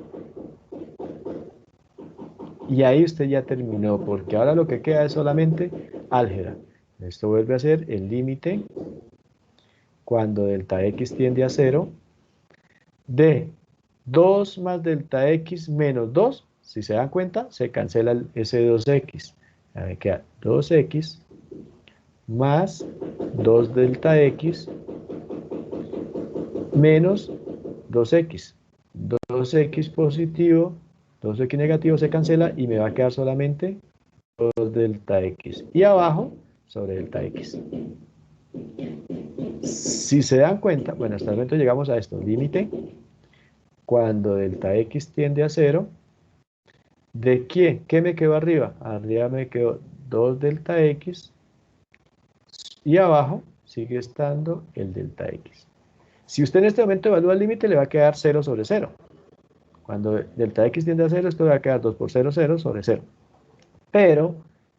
Y ahí usted ya terminó, porque ahora lo que queda es solamente álgebra. Esto vuelve a ser el límite cuando delta x tiende a 0 de 2 más delta x menos 2. Si se dan cuenta, se cancela ese 2x. Me queda 2x más 2 delta x menos 2x. 2x positivo, 2x negativo se cancela y me va a quedar solamente 2 delta x. Y abajo, sobre delta x. Si se dan cuenta, bueno, hasta el momento llegamos a esto. Límite cuando delta x tiende a 0. ¿De quién? ¿Qué me quedó arriba? Arriba me quedó 2 delta x y abajo sigue estando el delta x. Si usted en este momento evalúa el límite, le va a quedar 0 sobre 0. Cuando delta x tiende a 0, esto le va a quedar 2 por 0, 0 sobre 0. Pero,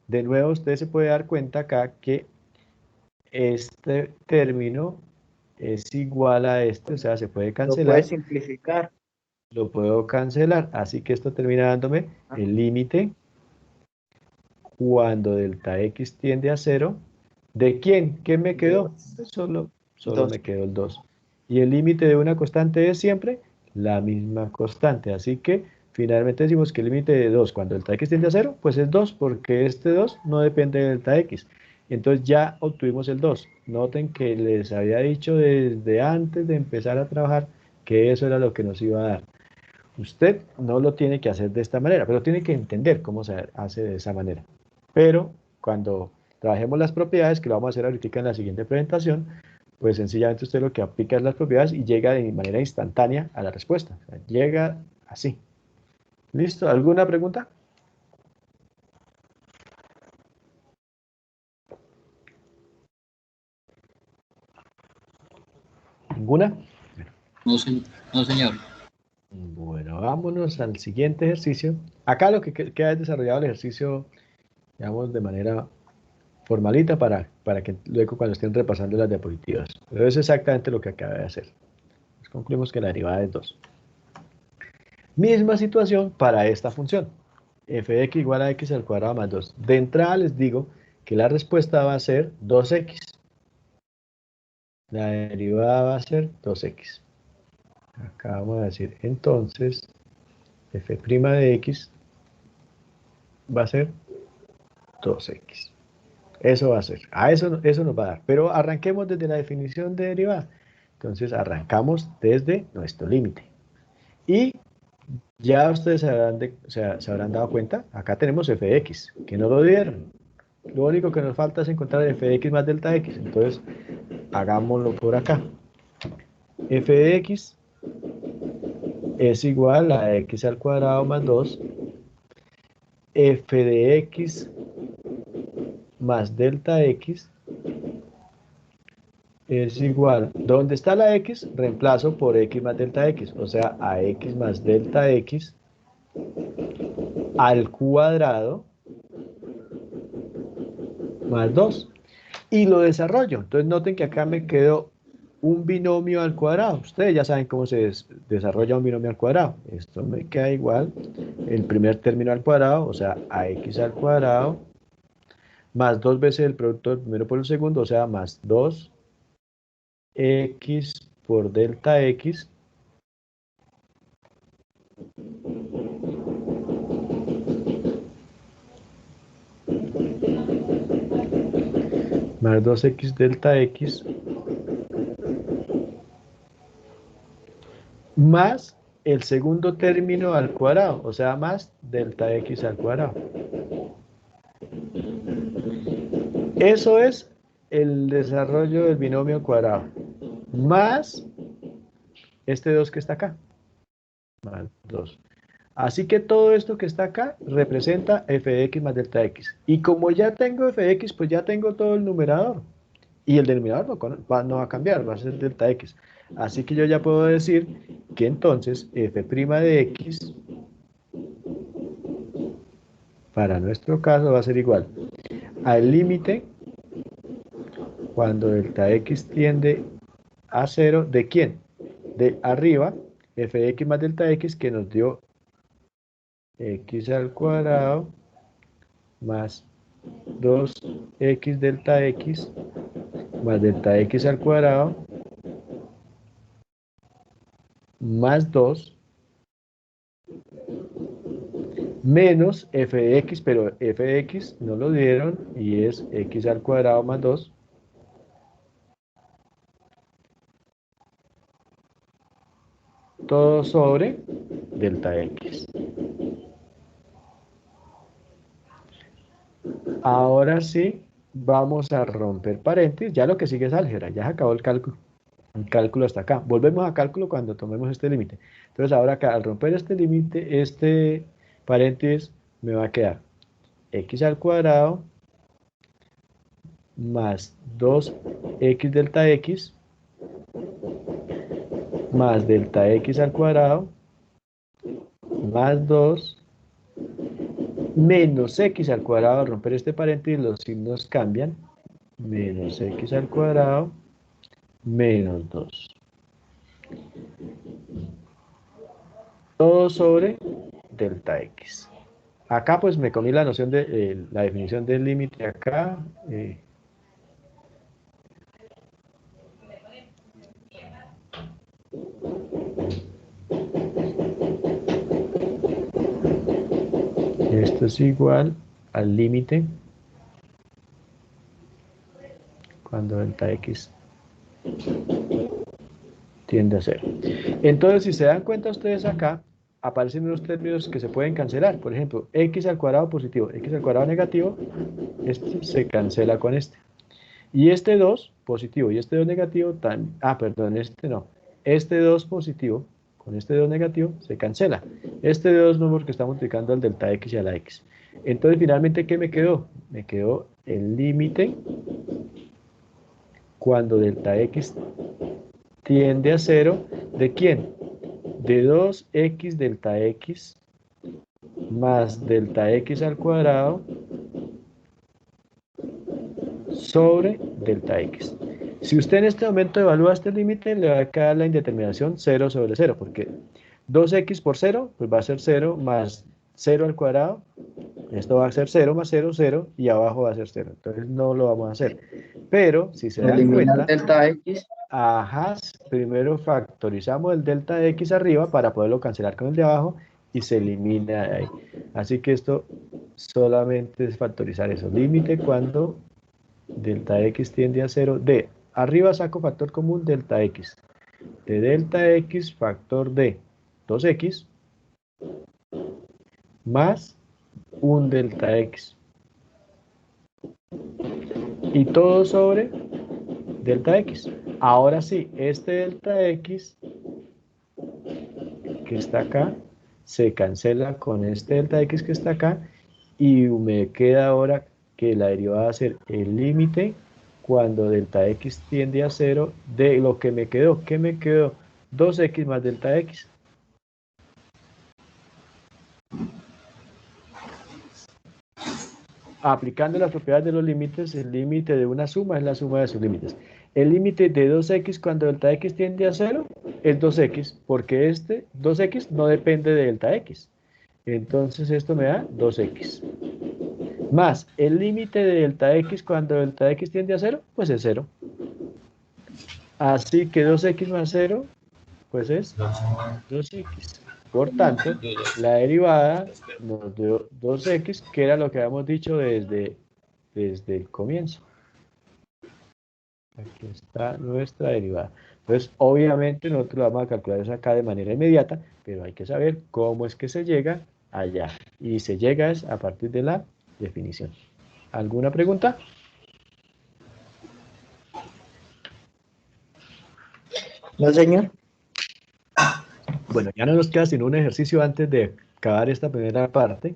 de nuevo, usted se puede dar cuenta acá que este término es igual a este, o sea, se puede Lo cancelar. puedes simplificar. Lo puedo cancelar, así que esto termina dándome el límite cuando delta x tiende a 0. ¿De quién? ¿Qué me quedó? Pues solo Dos. me quedó el 2. Y el límite de una constante es siempre la misma constante. Así que finalmente decimos que el límite de 2 cuando delta x tiende a 0, pues es 2, porque este 2 no depende de delta x. Entonces ya obtuvimos el 2. Noten que les había dicho desde antes de empezar a trabajar que eso era lo que nos iba a dar. Usted no lo tiene que hacer de esta manera, pero tiene que entender cómo se hace de esa manera. Pero cuando trabajemos las propiedades, que lo vamos a hacer ahorita en la siguiente presentación, pues sencillamente usted lo que aplica es las propiedades y llega de manera instantánea a la respuesta. O sea, llega así. ¿Listo? ¿Alguna pregunta? ¿Ninguna? No, señor. Bueno, vámonos al siguiente ejercicio. Acá lo que queda es desarrollado el ejercicio, digamos, de manera formalita para que luego cuando estén repasando las diapositivas. Pero es exactamente lo que acaba de hacer. Pues concluimos que la derivada es 2. Misma situación para esta función. F de x igual a x al cuadrado más 2. De entrada les digo que la respuesta va a ser 2x. La derivada va a ser 2x. Acá vamos a decir, entonces, f' de x va a ser 2x. Eso va a ser. Eso nos va a dar. Pero arranquemos desde la definición de derivada. Entonces, arrancamos desde nuestro límite. Y ya ustedes se habrán dado cuenta, acá tenemos f de x, que no lo dieron. Lo único que nos falta es encontrar f de x más delta x. Entonces, hagámoslo por acá. F de x es igual a x al cuadrado más 2. F de x más delta x es igual. ¿Dónde está la x? Reemplazo por x más delta x. O sea, a x más delta x al cuadrado más 2. Y lo desarrollo. Entonces noten que acá me quedó un binomio al cuadrado. Ustedes ya saben cómo se desarrolla un binomio al cuadrado. Esto me queda igual. El primer término al cuadrado, o sea, ax al cuadrado, más 2 veces el producto del primero por el segundo, o sea, más 2x por delta x. Más 2x delta x más el segundo término al cuadrado, o sea, más delta x al cuadrado. Eso es el desarrollo del binomio cuadrado, más este 2 que está acá, más 2. Así que todo esto que está acá representa f de x más delta x. Y como ya tengo f de x, pues ya tengo todo el numerador. Y el denominador no va a cambiar, va a ser delta x. Así que yo ya puedo decir que entonces f' de x, para nuestro caso, va a ser igual al límite cuando delta x tiende a 0, ¿de quién? De arriba, f de x más delta x, que nos dio x al cuadrado más 2x delta x más delta x al cuadrado más 2 menos f de x, pero f de x no lo dieron y es x al cuadrado más 2 todo sobre delta x. Ahora sí, vamos a romper paréntesis. Ya lo que sigue es álgebra, ya se acabó el cálculo. El cálculo hasta acá. Volvemos a cálculo cuando tomemos este límite. Entonces ahora acá, al romper este límite, este paréntesis, me va a quedar x al cuadrado más 2x delta x más delta x al cuadrado más 2 menos x al cuadrado. Al romper este paréntesis los signos cambian, menos x al cuadrado menos 2 todo sobre delta x. Acá pues me comí la noción de la definición del límite acá. Esto es igual al límite cuando delta x tiende a 0. Entonces, si se dan cuenta ustedes acá, aparecen unos términos que se pueden cancelar. Por ejemplo, x al cuadrado positivo, x al cuadrado negativo, este se cancela con este. Y este 2 positivo y este 2 negativo, perdón, este no. Este 2 positivo con este 2 negativo se cancela. Este 2 no, porque está multiplicando al delta x y a la x. Entonces, finalmente, ¿qué me quedó? Me quedó el límite cuando delta x tiende a 0, ¿de quién? De 2x delta x más delta x al cuadrado sobre delta x. Si usted en este momento evalúa este límite, le va a quedar la indeterminación 0 sobre 0, porque 2x por 0, pues va a ser 0 más 0 al cuadrado. Esto va a ser 0 más 0, 0, y abajo va a ser 0. Entonces no lo vamos a hacer. Pero, si se dan Eliminar cuenta, delta X. ajá, primero factorizamos el delta de x arriba para poderlo cancelar con el de abajo y se elimina de ahí. Así que esto solamente es factorizar eso. Límite cuando delta x tiende a 0 de arriba saco factor común delta x. De delta x factor de 2x más un delta x. Y todo sobre delta x. Ahora sí, este delta x que está acá se cancela con este delta x que está acá y me queda ahora que la derivada va a ser el límite cuando delta x tiende a 0 de lo que me quedó. ¿Qué me quedó? 2x más delta x. Aplicando las propiedades de los límites, el límite de una suma es la suma de sus límites. El límite de 2x cuando delta x tiende a 0 es 2x, porque este 2x no depende de delta x. Entonces esto me da 2x. Más el límite de delta x cuando delta x tiende a 0, pues es 0. Así que 2x más 0, pues es 2x. Por tanto, la derivada nos dio 2x, que era lo que habíamos dicho desde el comienzo. Aquí está nuestra derivada. Entonces, obviamente nosotros lo vamos a calcular eso acá de manera inmediata, pero hay que saber cómo es que se llega allá. Y se llega es a partir de la definición. ¿Alguna pregunta? No, señor. Bueno, ya no nos queda sino un ejercicio antes de acabar esta primera parte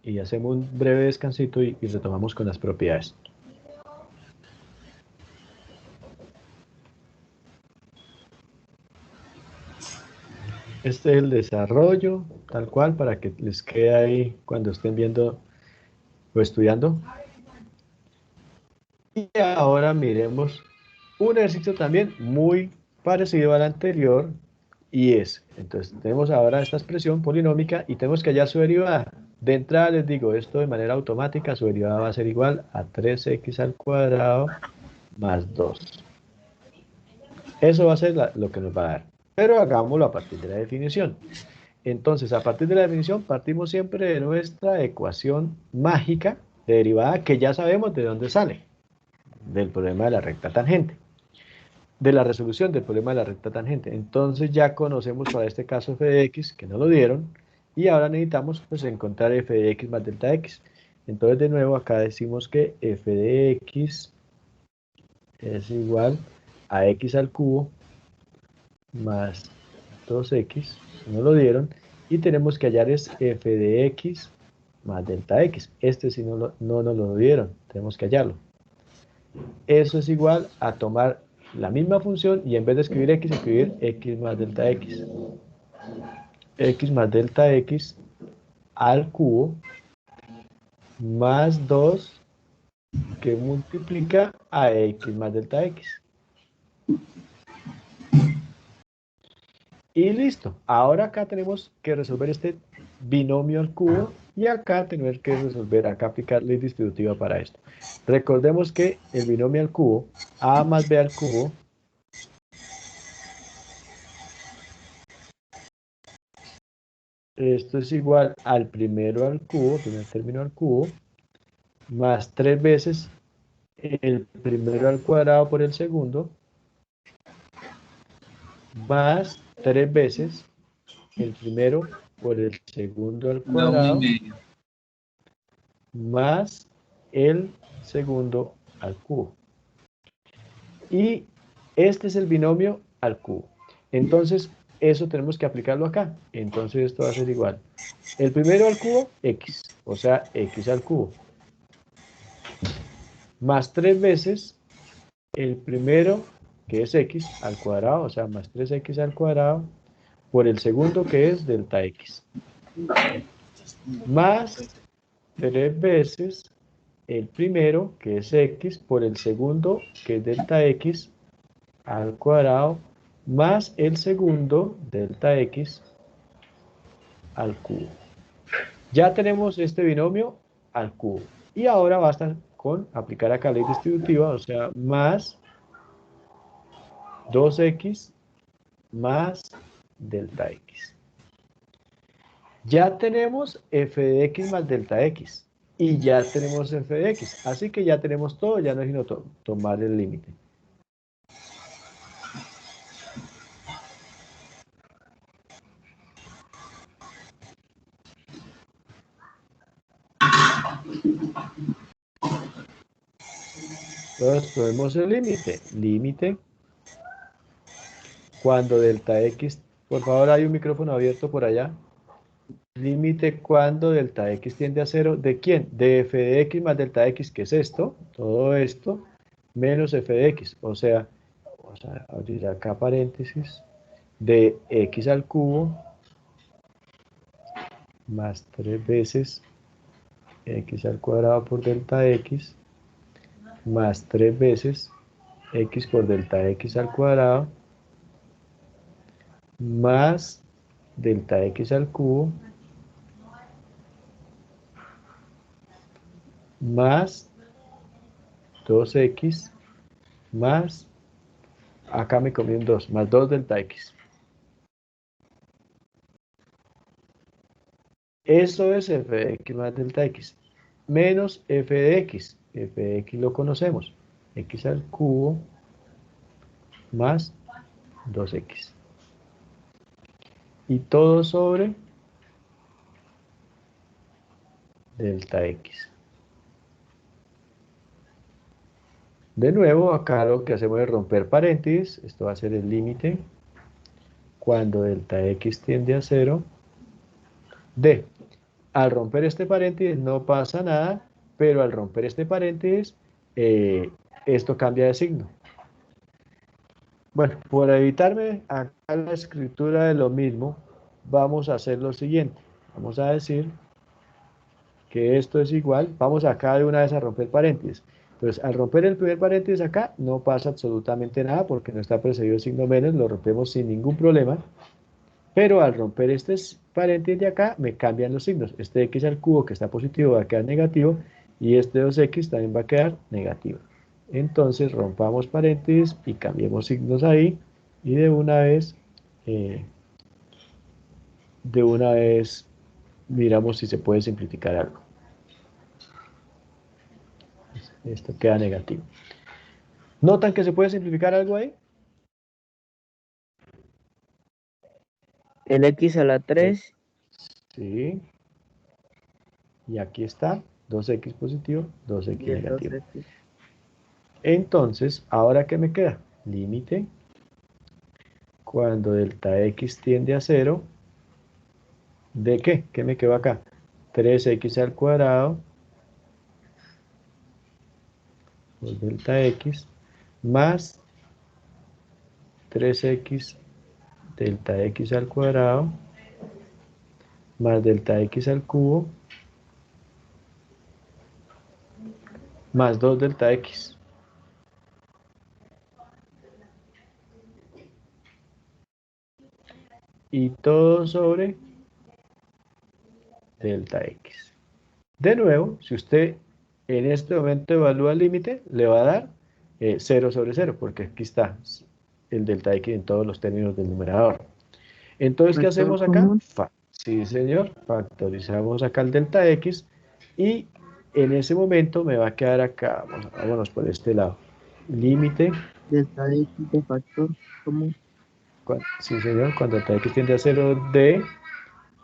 y hacemos un breve descansito y retomamos con las propiedades. Este es el desarrollo, tal cual, para que les quede ahí cuando estén viendo o estudiando. Y ahora miremos un ejercicio también muy parecido al anterior, y es, entonces tenemos ahora esta expresión polinómica y tenemos que hallar su derivada. De entrada les digo, esto de manera automática, su derivada va a ser igual a 3x al cuadrado más 2. Eso va a ser lo que nos va a dar. Pero hagámoslo a partir de la definición. Entonces, a partir de la definición, partimos siempre de nuestra ecuación mágica de derivada que ya sabemos de dónde sale, del problema de la recta tangente, de la resolución del problema de la recta tangente. Entonces ya conocemos para este caso f de x, que no lo dieron, y ahora necesitamos pues encontrar f de x más delta x. Entonces de nuevo acá decimos que f de x es igual a x al cubo más 2x, no lo dieron, y tenemos que hallar es f de x más delta x. Este sí no nos lo dieron, tenemos que hallarlo. Eso es igual a tomar la misma función y en vez de escribir x, escribir x más delta x. X más delta x al cubo más 2 que multiplica a x más delta x. Y listo. Ahora acá tenemos que resolver este binomio al cubo y acá tenemos que resolver, acá aplicar ley distributiva para esto. Recordemos que el binomio al cubo, a más b al cubo, esto es igual al primero al cubo, primer término al cubo, más 3 veces el primero al cuadrado por el segundo, más 3 veces el primero por el segundo al Da 1,5. cuadrado, más el segundo al cubo. Y este es el binomio al cubo. Entonces, eso tenemos que aplicarlo acá. Entonces, esto va a ser igual. El primero al cubo, x, o sea, x al cubo. Más 3 veces el primero, que es x, al cuadrado, o sea, más 3x al cuadrado, por el segundo, que es delta x. Más 3 veces el primero, que es x, por el segundo, que es delta x, al cuadrado, más el segundo, delta x, al cubo. Ya tenemos este binomio al cubo. Y ahora basta con aplicar acá la ley distributiva, o sea, más 2x más delta x. Ya tenemos f de x más delta x. Y ya tenemos f de x. Así que ya tenemos todo, ya no es sino tomar el límite. Entonces ponemos el límite. Límite. Cuando delta x, por favor, hay un micrófono abierto por allá. Límite cuando delta x tiende a 0. ¿De quién? De f de x más delta x, que es esto, todo esto, menos f de x. O sea, vamos a abrir acá paréntesis, de x al cubo más 3 veces x al cuadrado por delta x más 3 veces x por delta x al cuadrado más delta x al cubo más 2x más, acá me comí un 2, más 2 delta x. Eso es f de x más delta x, menos f de x. F de x lo conocemos, x al cubo más 2x. Y todo sobre delta x. De nuevo, acá lo que hacemos es romper paréntesis. Esto va a ser el límite cuando delta x tiende a 0 de. Al romper este paréntesis no pasa nada, pero al romper este paréntesis, esto cambia de signo. Bueno, por evitarme acá la escritura de lo mismo, vamos a hacer lo siguiente. Vamos a decir que esto es igual. Vamos acá de una vez a romper paréntesis. Entonces, al romper el primer paréntesis acá, no pasa absolutamente nada porque no está precedido de signo menos, lo rompemos sin ningún problema. Pero al romper este paréntesis de acá, me cambian los signos. Este x al cubo que está positivo va a quedar negativo y este 2x también va a quedar negativo. Entonces rompamos paréntesis y cambiemos signos ahí y de una vez miramos si se puede simplificar algo. Esto queda negativo. ¿Notan que se puede simplificar algo ahí? El x a la 3. Sí. Y aquí está 2x positivo, 2x Y el negativo. 2x. Entonces, ¿ahora qué me queda? Límite cuando delta x tiende a 0. ¿De qué? ¿Qué me quedó acá? 3x al cuadrado por delta x más 3x delta x al cuadrado más delta x al cubo más 2 delta x. Y todo sobre delta x. De nuevo, si usted en este momento evalúa el límite, le va a dar 0 sobre 0, porque aquí está el delta x en todos los términos del numerador. Entonces, ¿qué Factor hacemos acá? común. Sí, señor, factorizamos acá el delta x y en ese momento me va a quedar acá, vámonos por este lado, límite, Delta x de factor común. sí, señor, cuando delta x tiende a 0 de,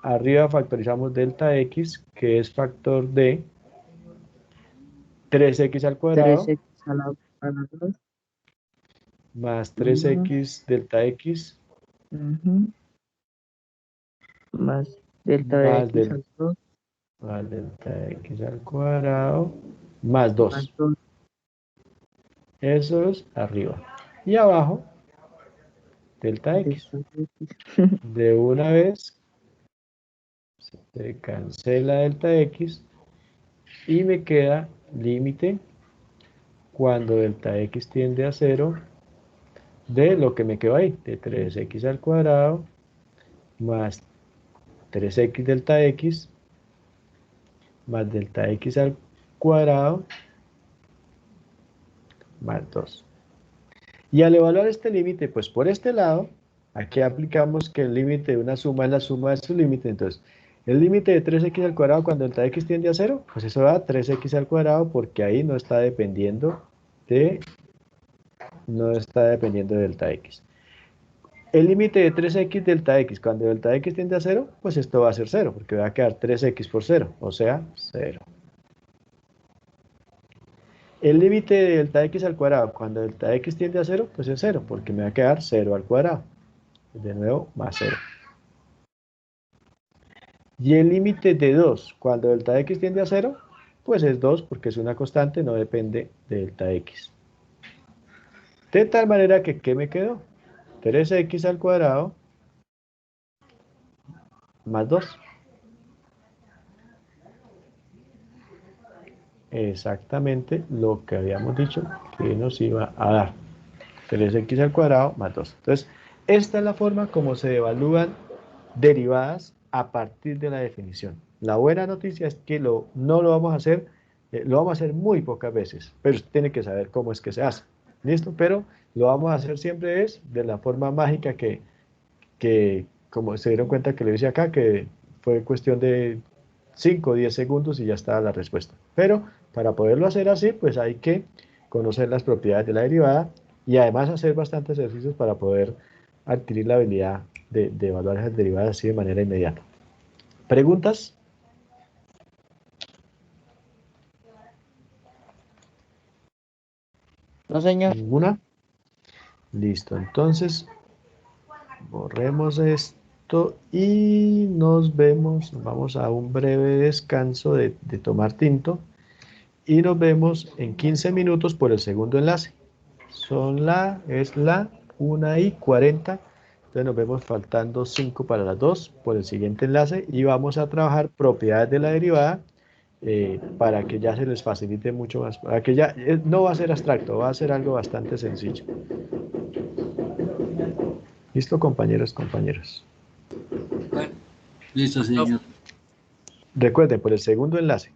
arriba factorizamos delta x, que es factor de 3x al cuadrado 3x a la 2. más 3x delta x Más delta de más, x al 2. más delta x al cuadrado más 2. Más 2. Eso es arriba. Y abajo, delta x. Delta x. De una vez se cancela delta x y me queda límite cuando delta x tiende a 0 de lo que me quedó ahí, de 3x al cuadrado más 3x delta x más delta x al cuadrado más 2. Y al evaluar este límite, pues por este lado, aquí aplicamos que el límite de una suma es la suma de su límite. Entonces, el límite de 3x al cuadrado cuando delta x tiende a 0, pues eso da 3x al cuadrado porque ahí no está dependiendo de delta x. El límite de 3x delta x cuando delta x tiende a 0, pues esto va a ser 0, porque va a quedar 3x por 0, o sea, 0. El límite de delta x al cuadrado cuando delta x tiende a 0, pues es 0, porque me va a quedar 0 al cuadrado. De nuevo, más 0. Y el límite de 2 cuando delta x tiende a 0, pues es 2, porque es una constante, no depende de delta x. De tal manera que, ¿qué me quedó? 3x al cuadrado más 2. Exactamente lo que habíamos dicho que nos iba a dar. 3x al cuadrado más 2. Entonces, esta es la forma como se evalúan derivadas a partir de la definición. La buena noticia es que no lo vamos a hacer, lo vamos a hacer muy pocas veces, pero usted tiene que saber cómo es que se hace. ¿Listo? Pero lo vamos a hacer siempre es de la forma mágica que como se dieron cuenta que le hice acá, que fue cuestión de 5 o 10 segundos y ya estaba la respuesta. Pero para poderlo hacer así, pues hay que conocer las propiedades de la derivada y además hacer bastantes ejercicios para poder adquirir la habilidad de evaluar esas derivadas así de manera inmediata. ¿Preguntas? No, señor. ¿Ninguna? Listo, entonces borremos esto y nos vemos. Vamos a un breve descanso de tomar tinto y nos vemos en 15 minutos por el segundo enlace. Es la 1:40. Entonces nos vemos faltando 5 para las 2 por el siguiente enlace y vamos a trabajar propiedades de la derivada para que ya se les facilite mucho más, para que ya no va a ser abstracto, va a ser algo bastante sencillo. ¿Listo, compañeros, compañeras? Listo, señor. Recuerden, por el segundo enlace,